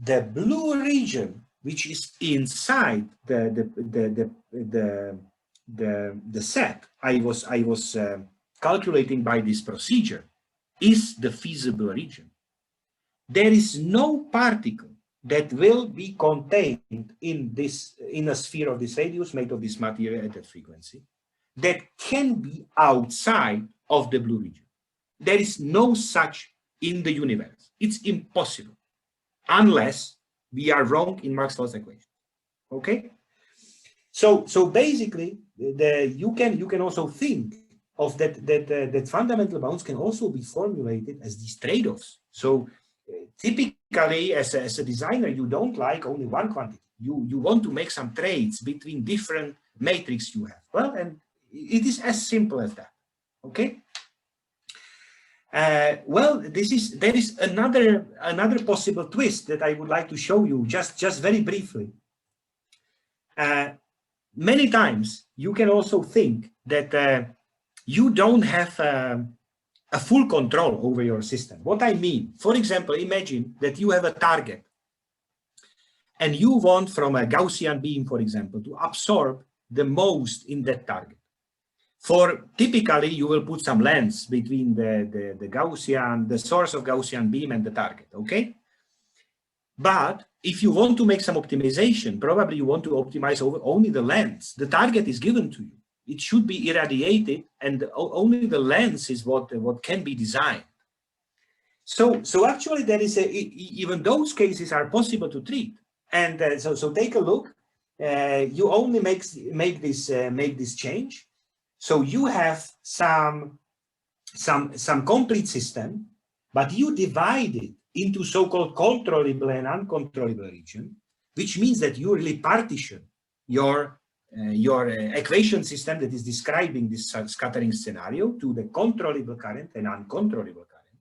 the blue region, which is inside the set I was calculating by this procedure, is the feasible region. There is no particle that will be contained in a sphere of this radius made of this material at that frequency that can be outside of the blue region. there is no such in the universe. It's impossible unless we are wrong in Maxwell's equation. Okay? So basically, you can also think of that fundamental bounds can also be formulated as these trade-offs. So typically, as a designer, you don't like only one quantity. You want to make some trades between different matrix you have. Well, and it is as simple as that. Okay. Well, there is another possible twist that I would like to show you just very briefly. Many times you can also think that you don't have a full control over your system. What I mean, for example, imagine that you have a target and you want from a Gaussian beam, for example, to absorb the most in that target. For typically, you will put some lens between the source of Gaussian beam and the target, okay? But if you want to make some optimization, probably you want to optimize over only the lens. The target is given to you. It should be irradiated, and only the lens is what can be designed. So actually, there is even those cases are possible to treat. And so take a look. You only make this change. So you have some complete system, but you divide it into so-called controllable and uncontrollable region, which means that you really partition your equation system that is describing this scattering scenario to the controllable current and uncontrollable current.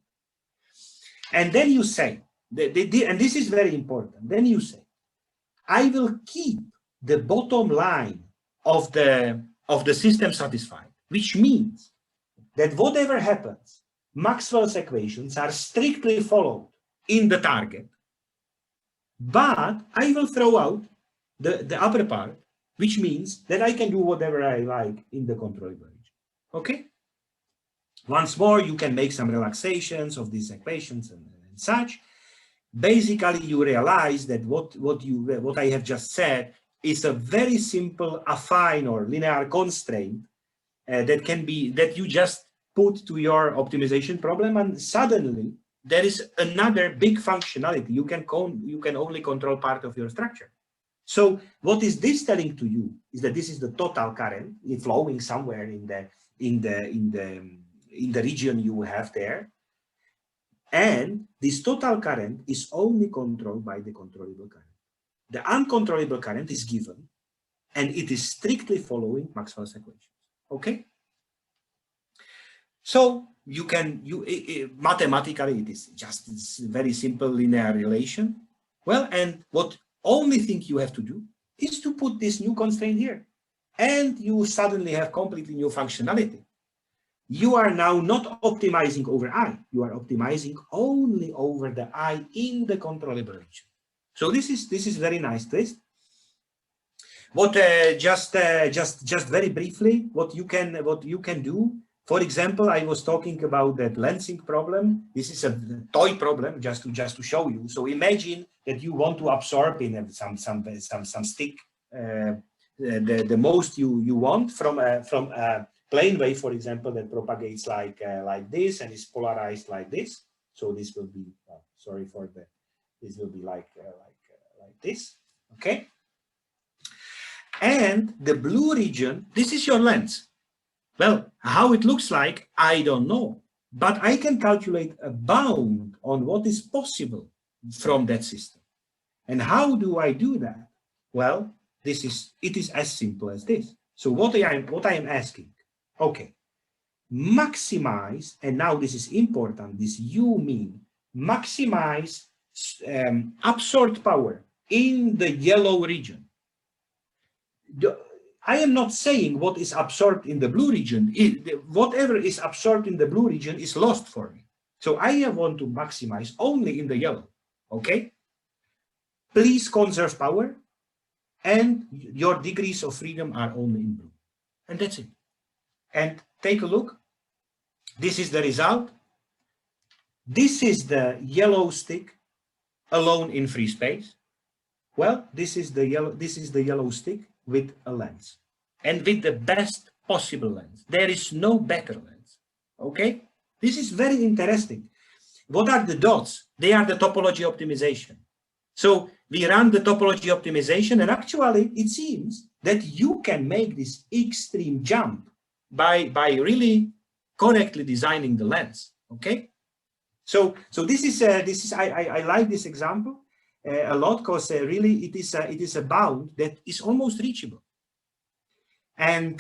And then you say, and this is very important, then you say, I will keep the bottom line of the system satisfied, which means that whatever happens, Maxwell's equations are strictly followed in the target, but I will throw out the upper part, which means that I can do whatever I like in the controllable region. Okay? Once more, you can make some relaxations of these equations and such. Basically, you realize that what I have just said is a very simple affine or linear constraint that you just put to your optimization problem, and suddenly there is another big functionality. You can only control part of your structure. So what is this telling to you is that this is the total current flowing somewhere in the region you have there, and this total current is only controlled by the controllable current. The uncontrollable current is given, and it is strictly following Maxwell's equations. Okay. So mathematically it is just this very simple linear relation. Well, and what only thing you have to do is to put this new constraint here, and you suddenly have completely new functionality. You are now not optimizing over I, you are optimizing only over the I in the controllable region. So this is very nice twist. What just very briefly, what you can do. For example, I was talking about that lensing problem. This is a toy problem, just to show you. So imagine that you want to absorb in some stick the most you want from a plane wave, for example, that propagates like this and is polarized like this. So this will be sorry for the this will be like this. Okay. And the blue region, this is your lens. Well, how it looks like, I don't know, but I can calculate a bound on what is possible from that system. And how do I do that? Well, it is as simple as this. So what I am asking, okay, maximize, and now this is important, this you mean maximize absorbed power in the yellow region. I am not saying what is absorbed in the blue region. Whatever is absorbed in the blue region is lost for me. So I want to maximize only in the yellow. Okay? Please conserve power, and your degrees of freedom are only in blue. And that's it. And take a look. This is the result. This is the yellow stick alone in free space. Well, this is the yellow stick with a lens, and with the best possible lens. There is no better lens. Okay? This is very interesting. What are the dots? They are the topology optimization. So we run the topology optimization, and actually it seems that you can make this extreme jump by really correctly designing the lens. Okay. So this is I like this example a lot, because really it is a bound that is almost reachable. And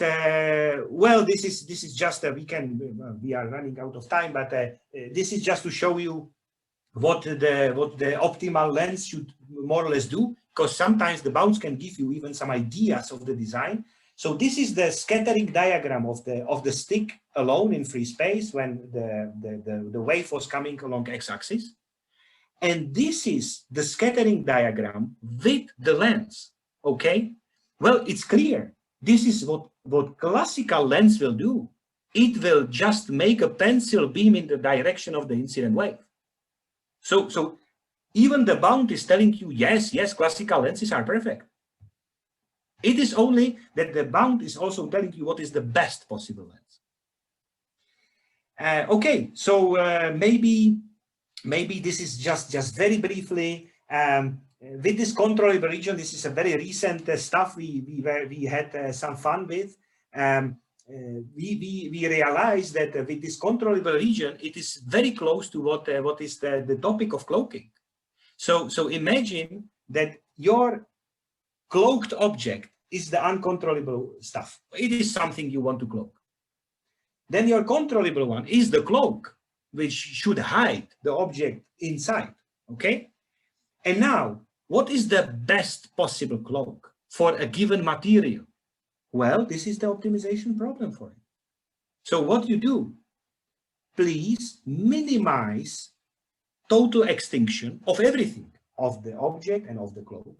well, this is just we are running out of time, but this is just to show you what the optimal lens should more or less do, because sometimes the bounds can give you even some ideas of the design. So this is the scattering diagram of the stick alone in free space when the wave was coming along x-axis. And this is the scattering diagram with the lens. Okay, well, it's clear. This is what classical lens will do. It will just make a pencil beam in the direction of the incident wave. So even the bound is telling you, yes, classical lenses are perfect. It is only that the bound is also telling you what is the best possible lens. Okay, so maybe this is just very briefly, with this controllable region. This is a very recent stuff we had some fun with. We realized that with this controllable region, it is very close to what is the topic of cloaking. So imagine that your cloaked object is the uncontrollable stuff. It is something you want to cloak. Then your controllable one is the cloak, which should hide the object inside. Okay. And now, what is the best possible cloak for a given material? Well, this is the optimization problem for it. So what you do, please minimize total extinction of everything, of the object and of the cloak.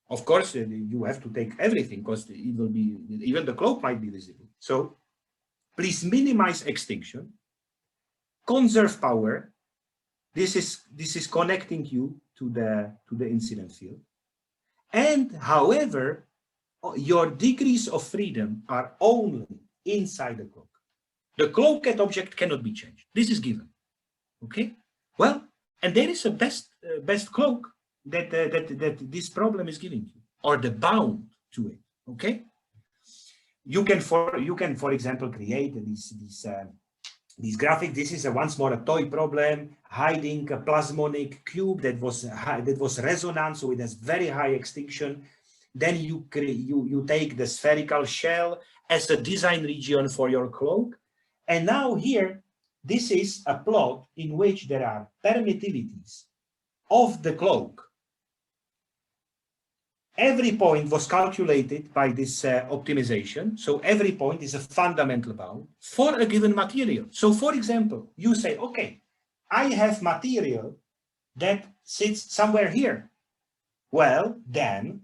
Of course, you have to take everything, because it will be, even the cloak might be visible. So please minimize extinction, conserve power. This is connecting you to the incident field. And however, your degrees of freedom are only inside the cloak. The cloaked object cannot be changed. This is given. Okay. Well, and there is a best cloak that this problem is giving you, or the bound to it. Okay. You can for example create these graphics. This is once more a toy problem, hiding a plasmonic cube that was resonant, so it has very high extinction. Then you take the spherical shell as a design region for your cloak. And now here, this is a plot in which there are permittivities of the cloak. Every point was calculated by this optimization. So every point is a fundamental bound for a given material. So for example, you say, okay, I have material that sits somewhere here. Well, then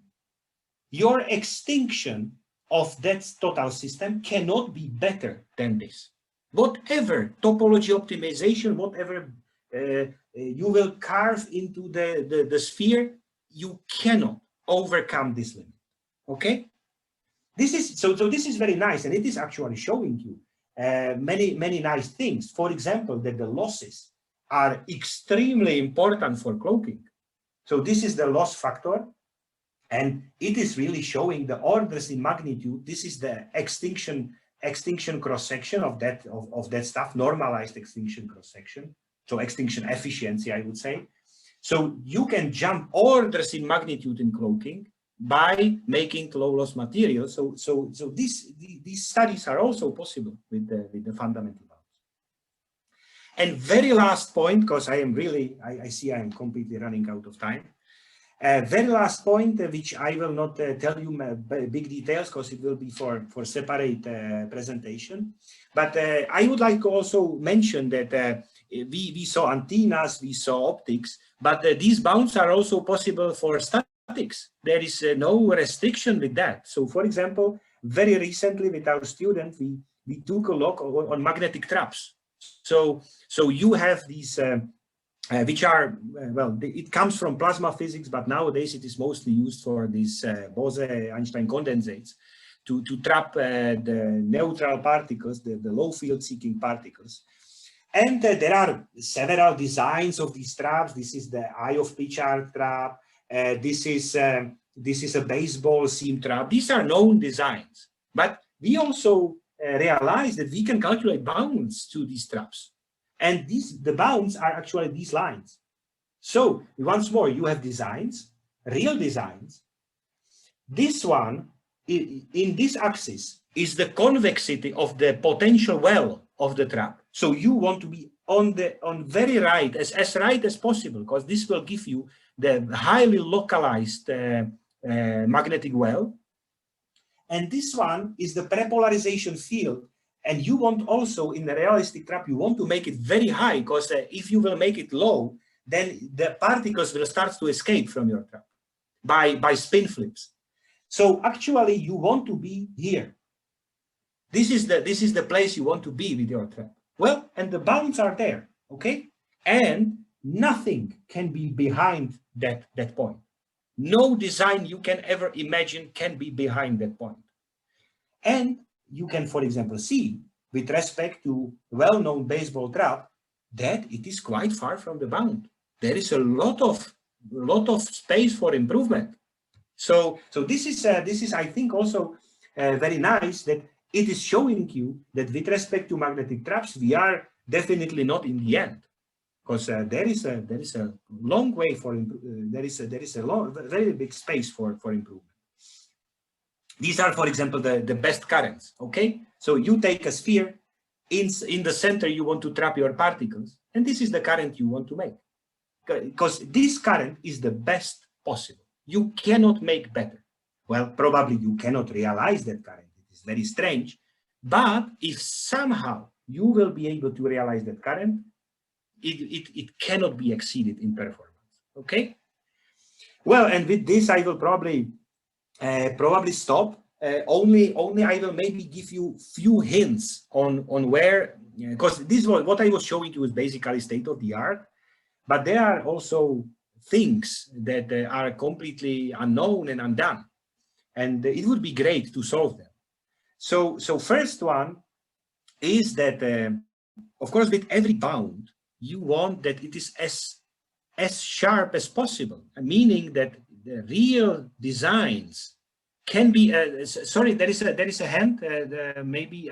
your extinction of that total system cannot be better than this. Whatever topology optimization, whatever you will carve into the sphere, you cannot overcome this limit. Okay, this is very nice, and it is actually showing you many nice things. For example, that the losses are extremely important for cloaking. So this is the loss factor, and it is really showing the orders in magnitude. This is the extinction cross section of that stuff, normalized extinction cross section. So extinction efficiency, I would say. So you can jump orders in magnitude in cloaking by making low loss materials. So these studies are also possible with the fundamental bounds. And very last point, because I see I am completely running out of time. Very last point, which I will not tell you big details, because it will be for separate presentation. But I would like to also mention that we saw antennas, we saw optics, but these bounds are also possible for statics. There is no restriction with that. So for example, very recently with our student, we took a look on magnetic traps. So you have these which are, well, it comes from plasma physics, but nowadays it is mostly used for these Bose-Einstein condensates to trap the neutral particles, the low field seeking particles. And there are several designs of these traps. This is the eye of pitchard trap. This is a baseball seam trap. These are known designs, but we also realize that we can calculate bounds to these traps, and the bounds are actually these lines. So once more, you have designs, real designs. This one in this axis is the convexity of the potential well of the trap. So you want to be on very right, as right as possible, because this will give you the highly localized magnetic well. And this one is the prepolarization field. And you want also in the realistic trap, you want to make it very high, because if you will make it low, then the particles will start to escape from your trap by spin flips. So actually you want to be here. This is the place you want to be with your trap. Well, and the bounds are there, okay? And nothing can be behind that point. No design you can ever imagine can be behind that point. And you can, for example, see with respect to well-known baseball trap that it is quite far from the bound. There is a lot of space for improvement. So this is I think also very nice that it is showing you that with respect to magnetic traps, we are definitely not in the end, because there is a long way for there is a very big space for improvement. These are, for example, the best currents. Okay, so you take a sphere, in the center you want to trap your particles, and this is the current you want to make, because this current is the best possible. You cannot make better. Well, probably you cannot realize that current. It is very strange. But if somehow you will be able to realize that current, it cannot be exceeded in performance. Okay? Well, and with this, I will probably stop. Only I will maybe give you few hints on where, because this was what I was showing you is basically state of the art, but there are also things that are completely unknown and undone, and it would be great to solve them. So first one is that, of course, with every bound, you want that it is as sharp as possible, meaning that the real designs can be. Sorry, there is a hand. Maybe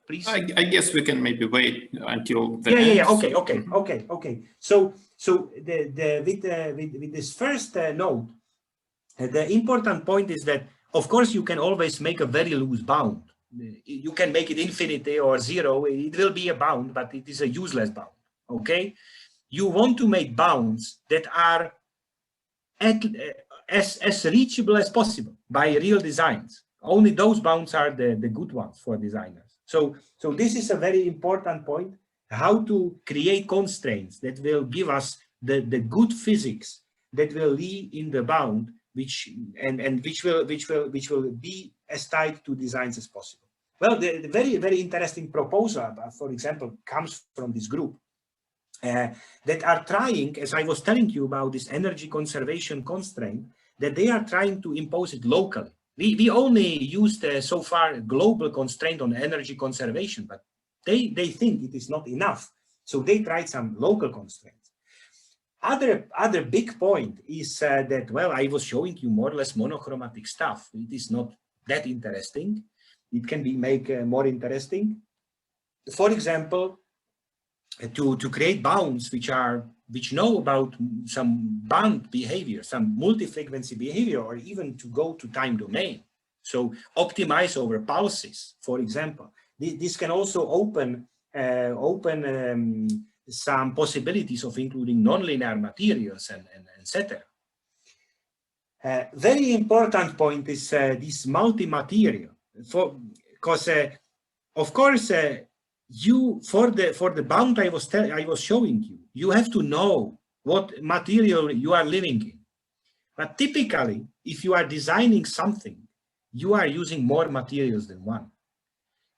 please. I guess we can maybe wait until the end. Yeah. Okay. So with this first note, the important point is that, of course, you can always make a very loose bound. You can make it infinity or zero. It will be a bound, but it is a useless bound. Okay, you want to make bounds that are as reachable as possible by real designs. Only those bounds are the good ones for designers. So this is a very important point, how to create constraints that will give us the good physics that will lead in the bound, which will be as tight to designs as possible. Well, the very interesting proposal, for example, comes from this group that are trying, as I was telling you about this energy conservation constraint, that they are trying to impose it locally. We only used so far a global constraint on energy conservation, but they think it is not enough. So they tried some local constraints. Other big point is that, well, I was showing you more or less monochromatic stuff. It is not that interesting. It can be make more interesting. For example, to create bounds which know about some band behavior, some multi-frequency behavior, or even to go to time domain. So optimize over pulses, for example. This can also open some possibilities of including nonlinear materials and etc. Very important point is this multi-material, because of course you for the bound I was showing you, you have to know what material you are living in. But typically, if you are designing something, you are using more materials than one,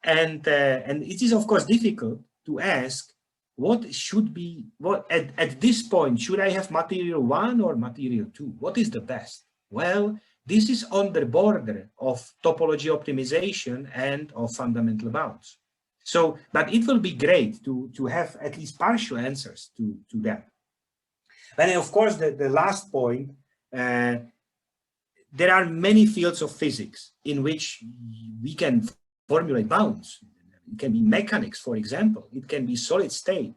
and it is of course difficult to ask what should be at this point. Should I have material 1 or material 2? What is the best? Well, this is on the border of topology optimization and of fundamental bounds. So, but it will be great to have at least partial answers to that. And of course, the last point, there are many fields of physics in which we can formulate bounds. It can be mechanics, for example. It can be solid state.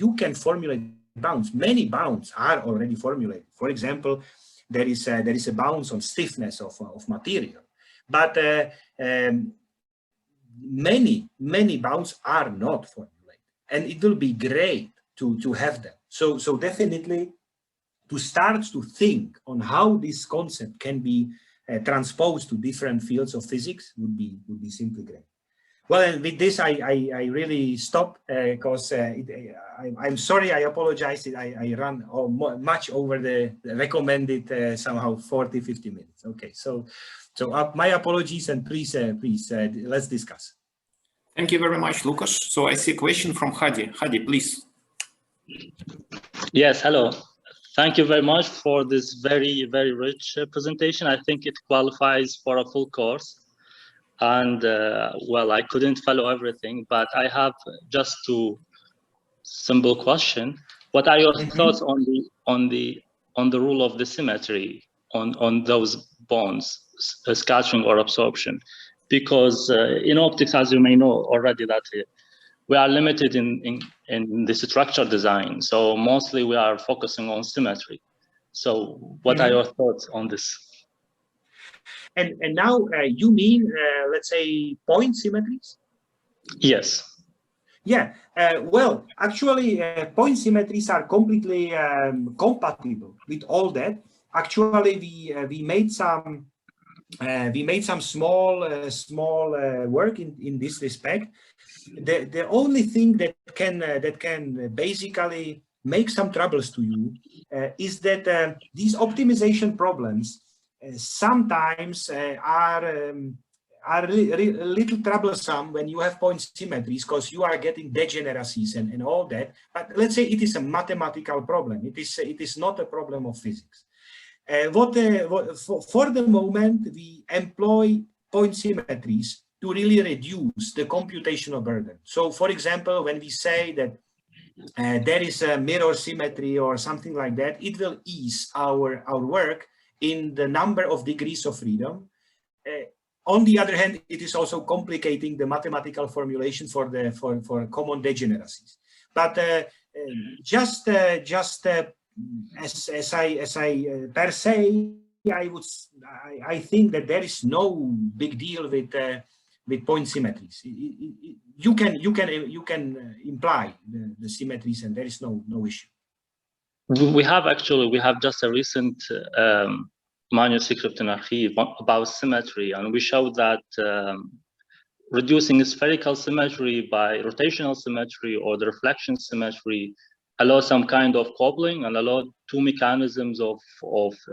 You can formulate bounds. Many bounds are already formulated. For example, there is a bounds on stiffness of material. But many bounds are not formulated. And it will be great to have them. So definitely, to start to think on how this concept can be transposed to different fields of physics would be simply great. Well, and with this, I really stop because I'm sorry, I apologize. I ran much over the recommended somehow 40-50 minutes. Okay, so my apologies, and please let's discuss. Thank you very much, Lukas. So I see a question from Hadi. Hadi, please. Yes, hello. Thank you very much for this very, very rich presentation. I think it qualifies for a full course. And well, I couldn't follow everything, but I have just two simple questions. What are your thoughts on the rule of the symmetry on those bonds, scattering or absorption? Because in optics, as you may know already, that we are limited in the structure design. So mostly we are focusing on symmetry. So what are your thoughts on this? And now you mean, let's say, point symmetries? Yes. Yeah. Well, actually, point symmetries are completely compatible with all that. Actually, we made some small work in this respect. The only thing that can basically make some troubles to you is that these optimization problems sometimes are a little troublesome when you have point symmetries, because you are getting degeneracies and all that. But let's say it is a mathematical problem. It is not a problem of physics. For the moment, we employ point symmetries to really reduce the computational burden. So, for example, when we say that there is a mirror symmetry or something like that, it will ease our work in the number of degrees of freedom. On the other hand, it is also complicating the mathematical formulation for common degeneracies. But just as I per se, I think that there is no big deal with point symmetries. You can imply the symmetries, and there is no issue. We have just a recent manuscript in arXiv about symmetry, and we showed that reducing spherical symmetry by rotational symmetry or the reflection symmetry allows some kind of coupling and allow two mechanisms of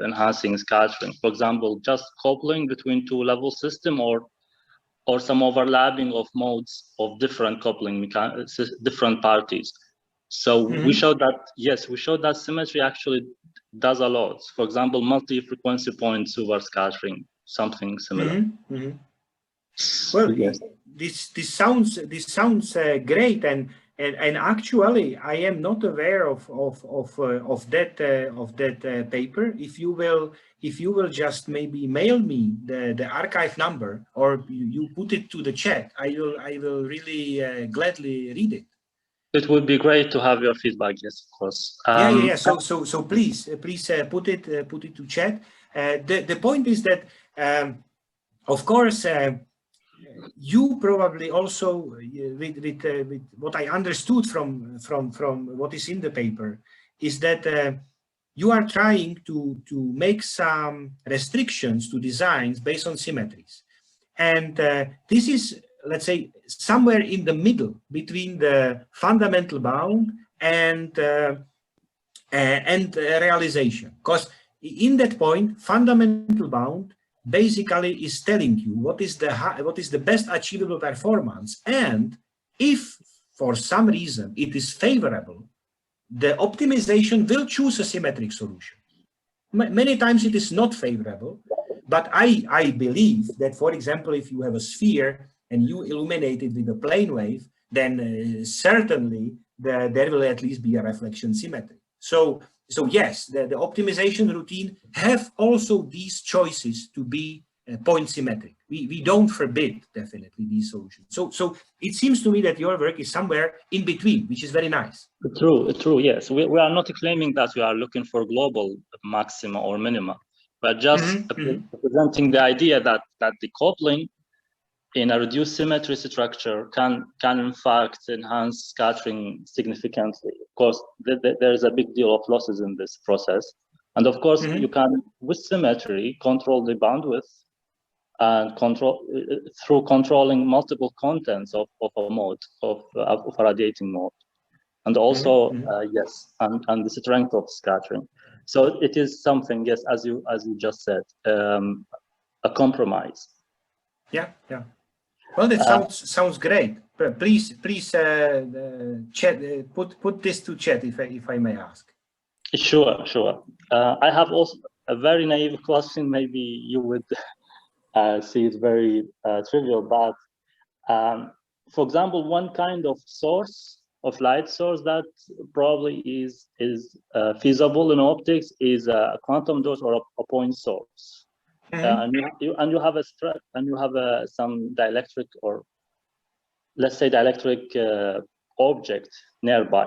enhancing scattering. For example, just coupling between two level system or some overlapping of modes of different coupling different parties. So we showed that, yes, we showed that symmetry actually does a lot. For example, multi-frequency point super scattering, something similar. Well, yes. This sounds great, and actually I am not aware of that paper. If you will just maybe mail me the archive number, or you put it to the chat, I will really gladly read it. It would be great to have your feedback. Yes, of course. Yeah. So please put it to chat. The point is that of course you probably also with what I understood from what is in the paper is that you are trying to make some restrictions to designs based on symmetries, and this is, let's say, somewhere in the middle between the fundamental bound and realization, because in that point, fundamental bound basically is telling you what is the best achievable performance, and if for some reason it is favorable, the optimization will choose a symmetric solution. Many times it is not favorable, but I believe that, for example, if you have a sphere and you illuminate it with a plane wave, then certainly there will at least be a reflection symmetry. So yes, the optimization routine have also these choices to be point symmetric. We don't forbid definitely these solutions. So it seems to me that your work is somewhere in between, which is very nice. True, yes. We are not claiming that we are looking for global maxima or minima, but just presenting the idea that the coupling in a reduced symmetry structure can in fact enhance scattering significantly. Of course, there is a big deal of losses in this process. And of course, you can, with symmetry, control the bandwidth and control through controlling multiple contents of a mode, of a radiating mode. And also, yes, and the strength of scattering. So it is something, yes, as you just said, a compromise. Yeah. Well, that sounds great. But please, chat. Put this to chat if I may ask. Sure. I have also a very naive question. Maybe you would see it very trivial, but for example, one kind of source of light source that probably is feasible in optics is a quantum dot or a point source. And you have some dielectric, or let's say dielectric object nearby.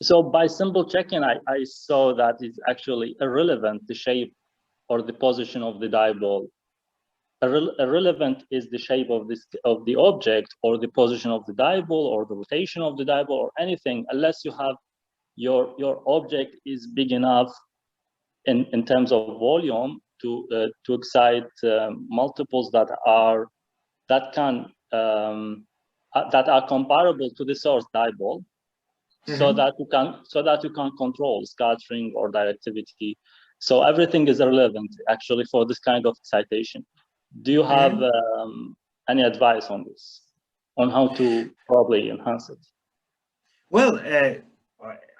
So by simple checking, I saw that it's actually irrelevant, the shape or the position of the dipole. Irrelevant is the shape of the object or the position of the dipole or the rotation of the dipole or anything, unless you have your object is big enough in terms of volume to excite multiples that are comparable to the source dipole, so that you can control scattering or directivity. So everything is irrelevant actually for this kind of excitation. Do you have any advice on this, on how to probably enhance it? Well,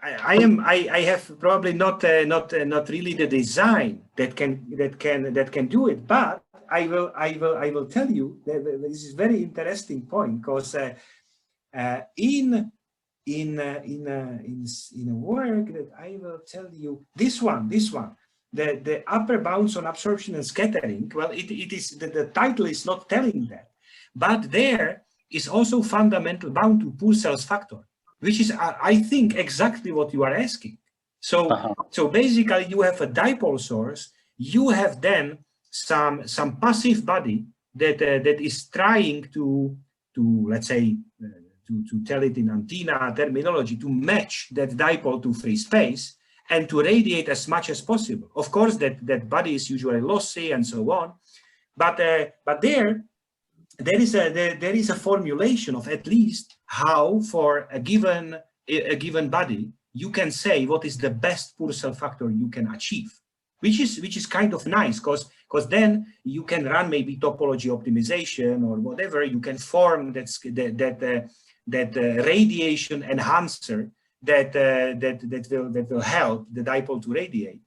I have probably not really the design that can do it, but I will tell you that this is a very interesting point, because in a work that I will tell you, this one, the upper bounds on absorption and scattering. Well, it is the title is not telling that, but there is also fundamental bound to Purcell's factor, which is, I think, exactly what you are asking. So basically, you have a dipole source. You have then some passive body that is trying to let's say to tell it in antenna terminology, to match that dipole to free space and to radiate as much as possible. Of course, that body is usually lossy and so on, but there is a formulation of at least how for a given body you can say what is the best Purcell factor you can achieve, which is kind of nice, because then you can run maybe topology optimization or whatever. You can form that radiation enhancer that will help the dipole to radiate,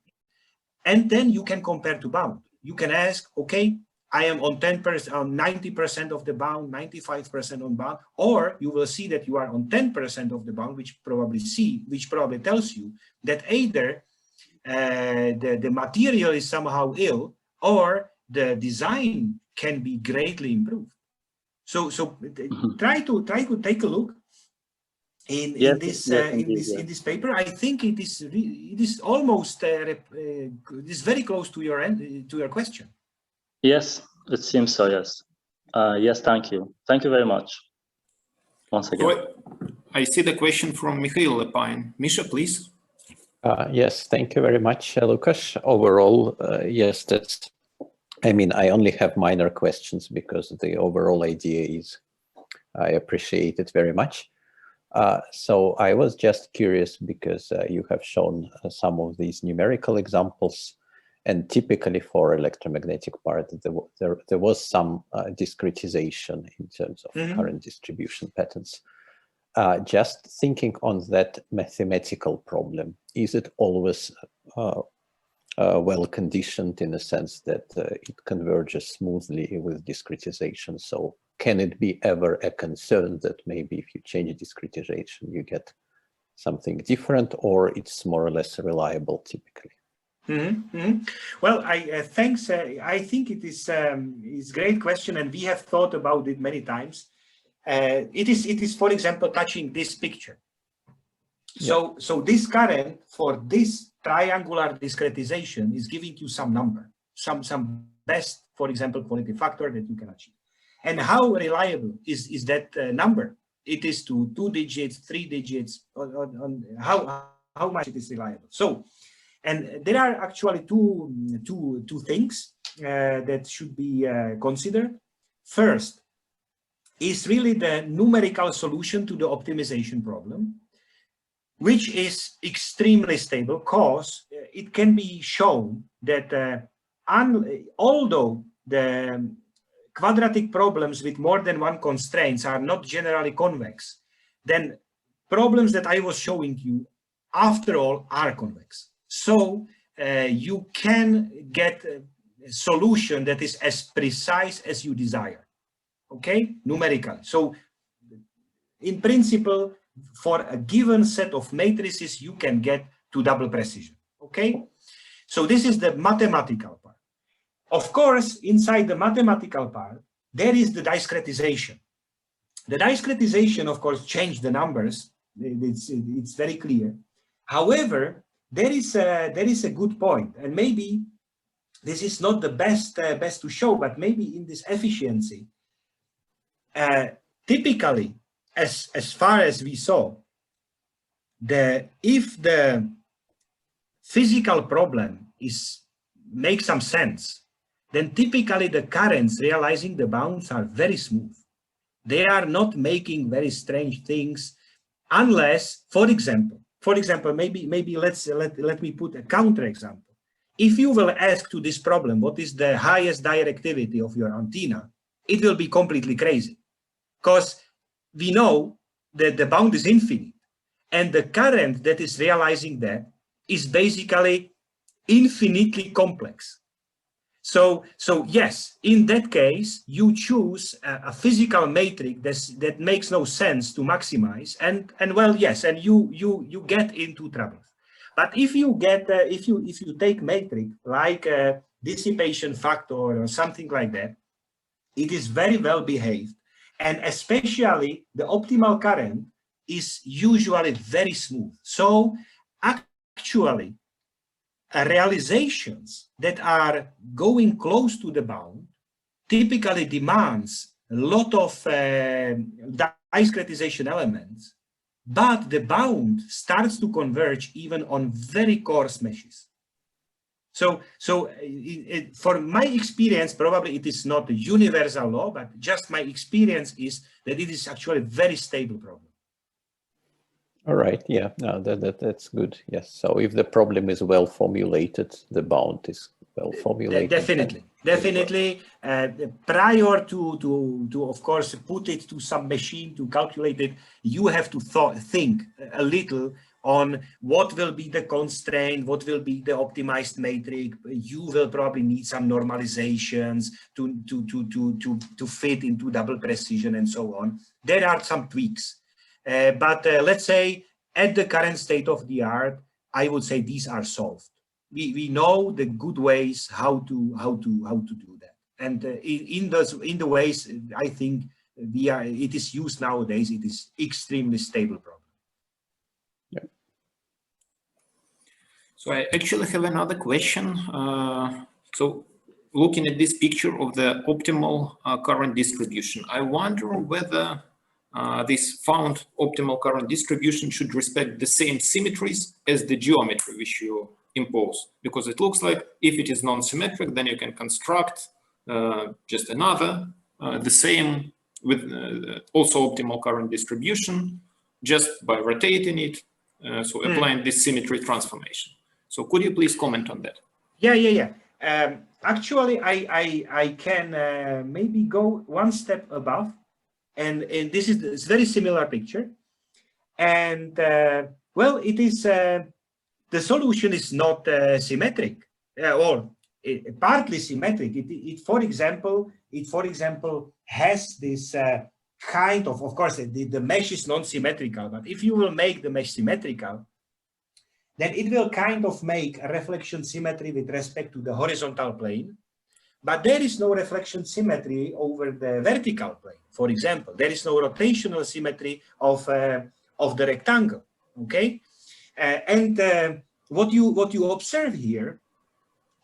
and then you can compare to bound. You can ask, okay, I am on 10%, on 90% of the bound, 95% on bound, or you will see that you are on 10% of the bound, which probably tells you that either the material is somehow ill, or the design can be greatly improved. So try to take a look in this paper. I think it is almost it is very close to your question. Yes, it seems so. Yes. Yes. Thank you very much once again. I see the question from Mikhail Lepine. Misha, please. Yes, thank you very much, Lukas. Overall, yes, I only have minor questions, because the overall idea is, I appreciate it very much. So I was just curious, because you have shown some of these numerical examples, and typically for electromagnetic part, there was some discretization in terms of current distribution patterns. Just thinking on that mathematical problem, is it always well conditioned in a sense that it converges smoothly with discretization? So can it be ever a concern that maybe if you change discretization, you get something different, or it's more or less reliable typically? Well, thanks. I think it is a great question, and we have thought about it many times. It is, for example, touching this picture. So this current for this triangular discretization is giving you some number, some best, for example, quality factor that you can achieve. And how reliable is that number? It is to 2 digits, 3 digits, on how much it is reliable. So, and there are actually two things that should be considered. First is really the numerical solution to the optimization problem, which is extremely stable, because it can be shown that although the quadratic problems with more than one constraints are not generally convex, then problems that I was showing you, after all, are convex. So you can get a solution that is as precise as you desire, okay, numerically. So in principle, for a given set of matrices, you can get to double precision, okay? So this is the mathematical part. Of course, inside the mathematical part, there is the discretization. The discretization, of course, changed the numbers. It's very clear. However, there is a good point, and maybe this is not the best to show, but maybe in this efficiency, typically, as far as we saw, if the physical problem makes some sense, then typically the currents realizing the bounds are very smooth. They are not making very strange things, unless, for example, maybe let me put a counter example. If you will ask to this problem, what is the highest directivity of your antenna, it will be completely crazy, because we know that the bound is infinite, and the current that is realizing that is basically infinitely complex. So yes, in that case, you choose a physical matrix that makes no sense to maximize, and well, yes, and you get into trouble. But if you get if you take matrix like a dissipation factor or something like that, it is very well behaved, and especially the optimal current is usually very smooth. So actually, realizations that are going close to the bound typically demands a lot of discretization elements, but the bound starts to converge even on very coarse meshes. So for my experience, probably it is not a universal law, but just my experience is that it is actually a very stable problem. All right, yeah, no, that's good. Yes, so if the problem is well formulated, the bound is well formulated. Definitely. Prior to of course put it to some machine to calculate it, you have to think a little on what will be the constraint, what will be the optimized matrix. You will probably need some normalizations to fit into double precision and so on. There are some tweaks. But let's say at the current state of the art, I would say these are solved. We know the good ways how to do that, and in the ways I think it is used nowadays. It is extremely stable problem. Yeah. So I actually have another question. So looking at this picture of the optimal current distribution, I wonder whether this found optimal current distribution should respect the same symmetries as the geometry which you impose, because it looks like if it is non-symmetric, then you can construct just another the same with also optimal current distribution just by rotating it, so applying this symmetry transformation. So could you please comment on that? Yeah. Actually, I can maybe go one step above. And this is a very similar picture. And well, it is the solution is not symmetric or partly symmetric. For example, has this kind of course, the mesh is non-symmetrical, but if you will make the mesh symmetrical, then it will kind of make a reflection symmetry with respect to the horizontal plane. But there is no reflection symmetry over the vertical plane. For example, there is no rotational symmetry of the rectangle. Okay, what you observe here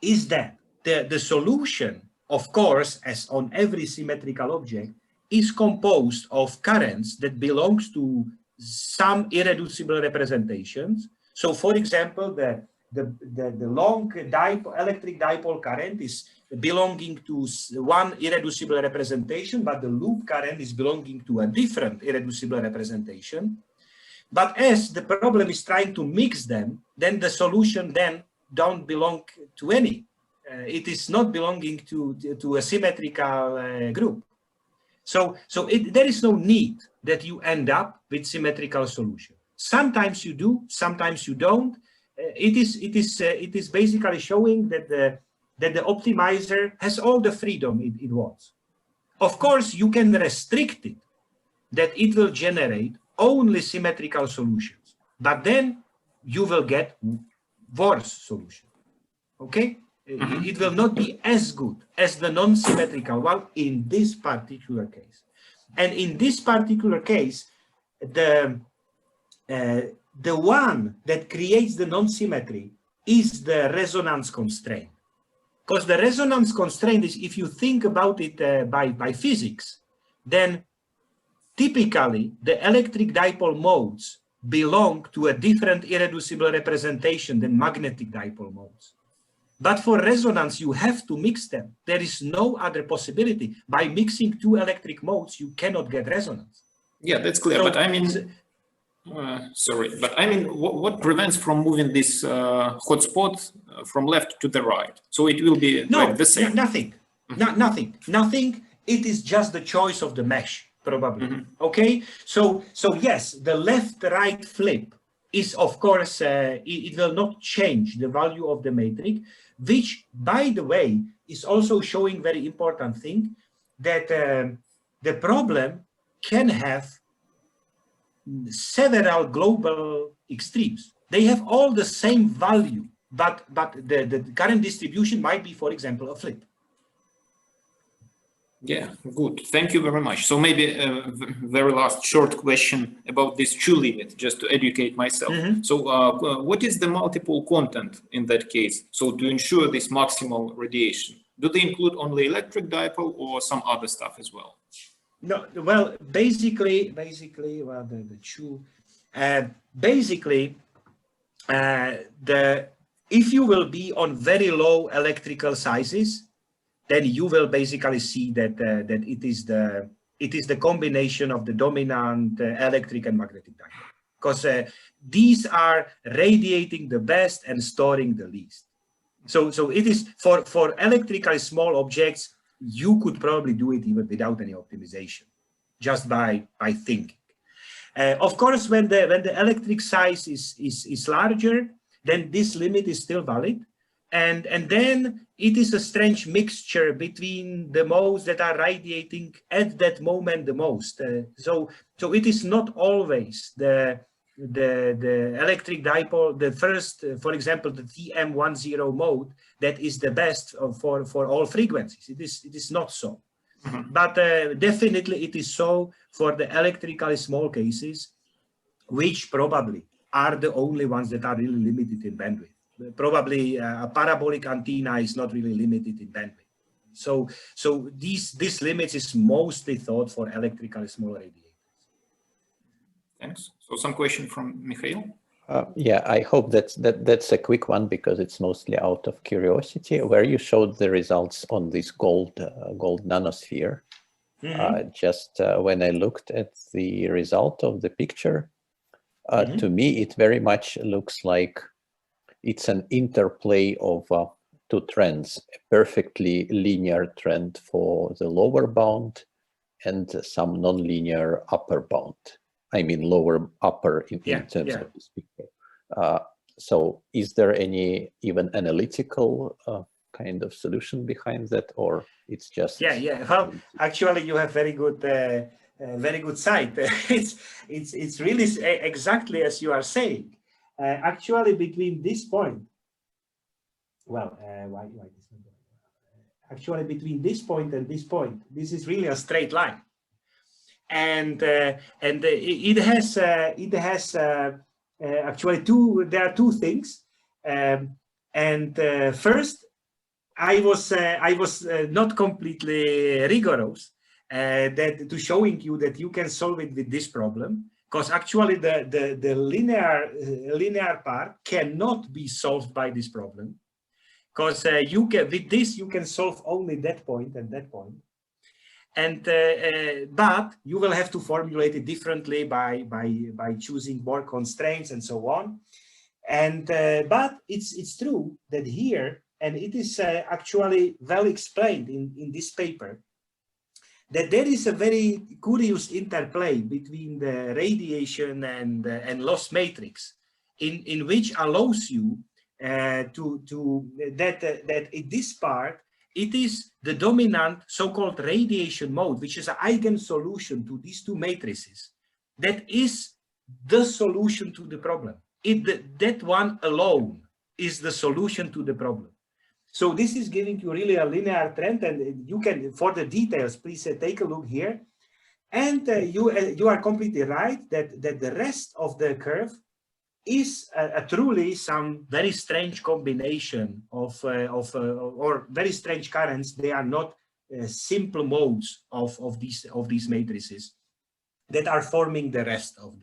is that the solution, of course, as on every symmetrical object, is composed of currents that belongs to some irreducible representations. So, for example, the long electric dipole current is belonging to one irreducible representation, but the loop current is belonging to a different irreducible representation. But as the problem is trying to mix them, then the solution then don't belong to any. It is not belonging to a symmetrical group. So there is no need that you end up with symmetrical solution. Sometimes you do, sometimes you don't. It is basically showing that the optimizer has all the freedom it wants. Of course, you can restrict it, that it will generate only symmetrical solutions, but then you will get worse solution. Okay? It will not be as good as the non-symmetrical one in this particular case. And in this particular case, the one that creates the non-symmetry is the resonance constraint. Because the resonance constraint is, if you think about it by physics, then typically the electric dipole modes belong to a different irreducible representation than magnetic dipole modes. But for resonance, you have to mix them. There is no other possibility. By mixing two electric modes, you cannot get resonance. Yeah, that's clear. So, but I mean, sorry, but I mean, what prevents from moving this hotspot from left to the right? So it will be like the same. Nothing. Nothing. It is just the choice of the mesh, probably. Okay. So yes, the left-right flip is, of course, it will not change the value of the matrix, which, by the way, is also showing very important thing, that the problem can have several global extremes. They have all the same value, but the current distribution might be, for example, a flip. Yeah, good. Thank you very much. So maybe a very last short question about this Chu limit, just to educate myself. So what is the multiple content in that case? So to ensure this maximal radiation, do they include only electric dipole or some other stuff as well? No, well, basically, well, the Chu, basically, if you will be on very low electrical sizes, then you will basically see that it is the combination of the dominant electric and magnetic dipole, because these are radiating the best and storing the least. So it is for electrically small objects, you could probably do it even without any optimization, just by thinking. Of course, when the electric size is larger, then this limit is still valid. And then it is a strange mixture between the modes that are radiating at that moment the most. So it is not always the electric dipole, the first, for example, the TM10 mode that is the best for all frequencies. It is not so. But definitely it is so for the electrically small cases, which probably are the only ones that are really limited in bandwidth. Probably a parabolic antenna is not really limited in bandwidth. So these limits is mostly thought for electrically small radiators. Thanks. So some question from Mikhail? Yeah, I hope that's a quick one, because it's mostly out of curiosity, where you showed the results on this gold nanosphere. Just when I looked at the result of the picture, to me, it very much looks like it's an interplay of two trends, a perfectly linear trend for the lower bound and some nonlinear upper bound. I mean, lower upper in terms of this picture. So is there any even analytical kind of solution behind that, or it's just? Yeah. Well, actually, you have very good sight. It's really exactly as you are saying. Actually, between this point, well, why this one? Actually, between this point and this point, this is really a straight line, and it has actually there are two things, and first, I was not completely rigorous that to showing you that you can solve it with this problem, because actually the linear part cannot be solved by this problem, because you can, with this you can solve only that point and that point, and but you will have to formulate it differently by choosing more constraints and so on, and but it's true that here, and it is actually well explained in this paper, that there is a very curious interplay between the radiation and loss matrix, in which allows you that in this part, it is the dominant so-called radiation mode, which is an eigensolution to these two matrices, that is the solution to the problem. That one alone is the solution to the problem. So this is giving you really a linear trend, and you can, for the details, please take a look here. And you are completely right that the rest of the curve is truly some very strange combination of or very strange currents. They are not simple modes of these matrices that are forming the rest of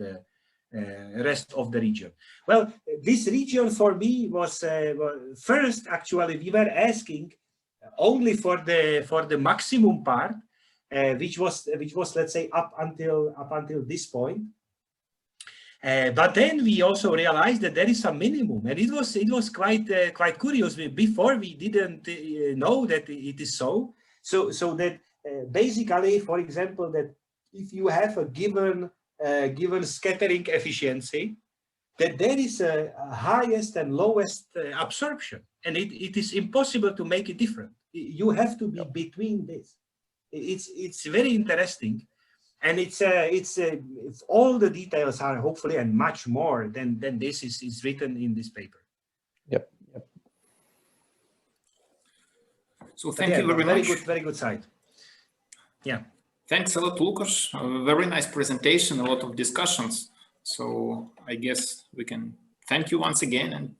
the region. Well, this region for me was first, actually we were asking only for the maximum part, which was let's say up until this point. But then we also realized that there is a minimum, and it was quite curious. Before we didn't know that it is so that basically, for example, that if you have a given scattering efficiency, that there is a highest and lowest absorption, and it is impossible to make it different. You have to be between this. It's very interesting, and it's all the details are hopefully, and much more than this is written in this paper. Yep. So thank you very much. Very good side. Yeah. Thanks a lot, Lukas. Very nice presentation, a lot of discussions. So I guess we can thank you once again and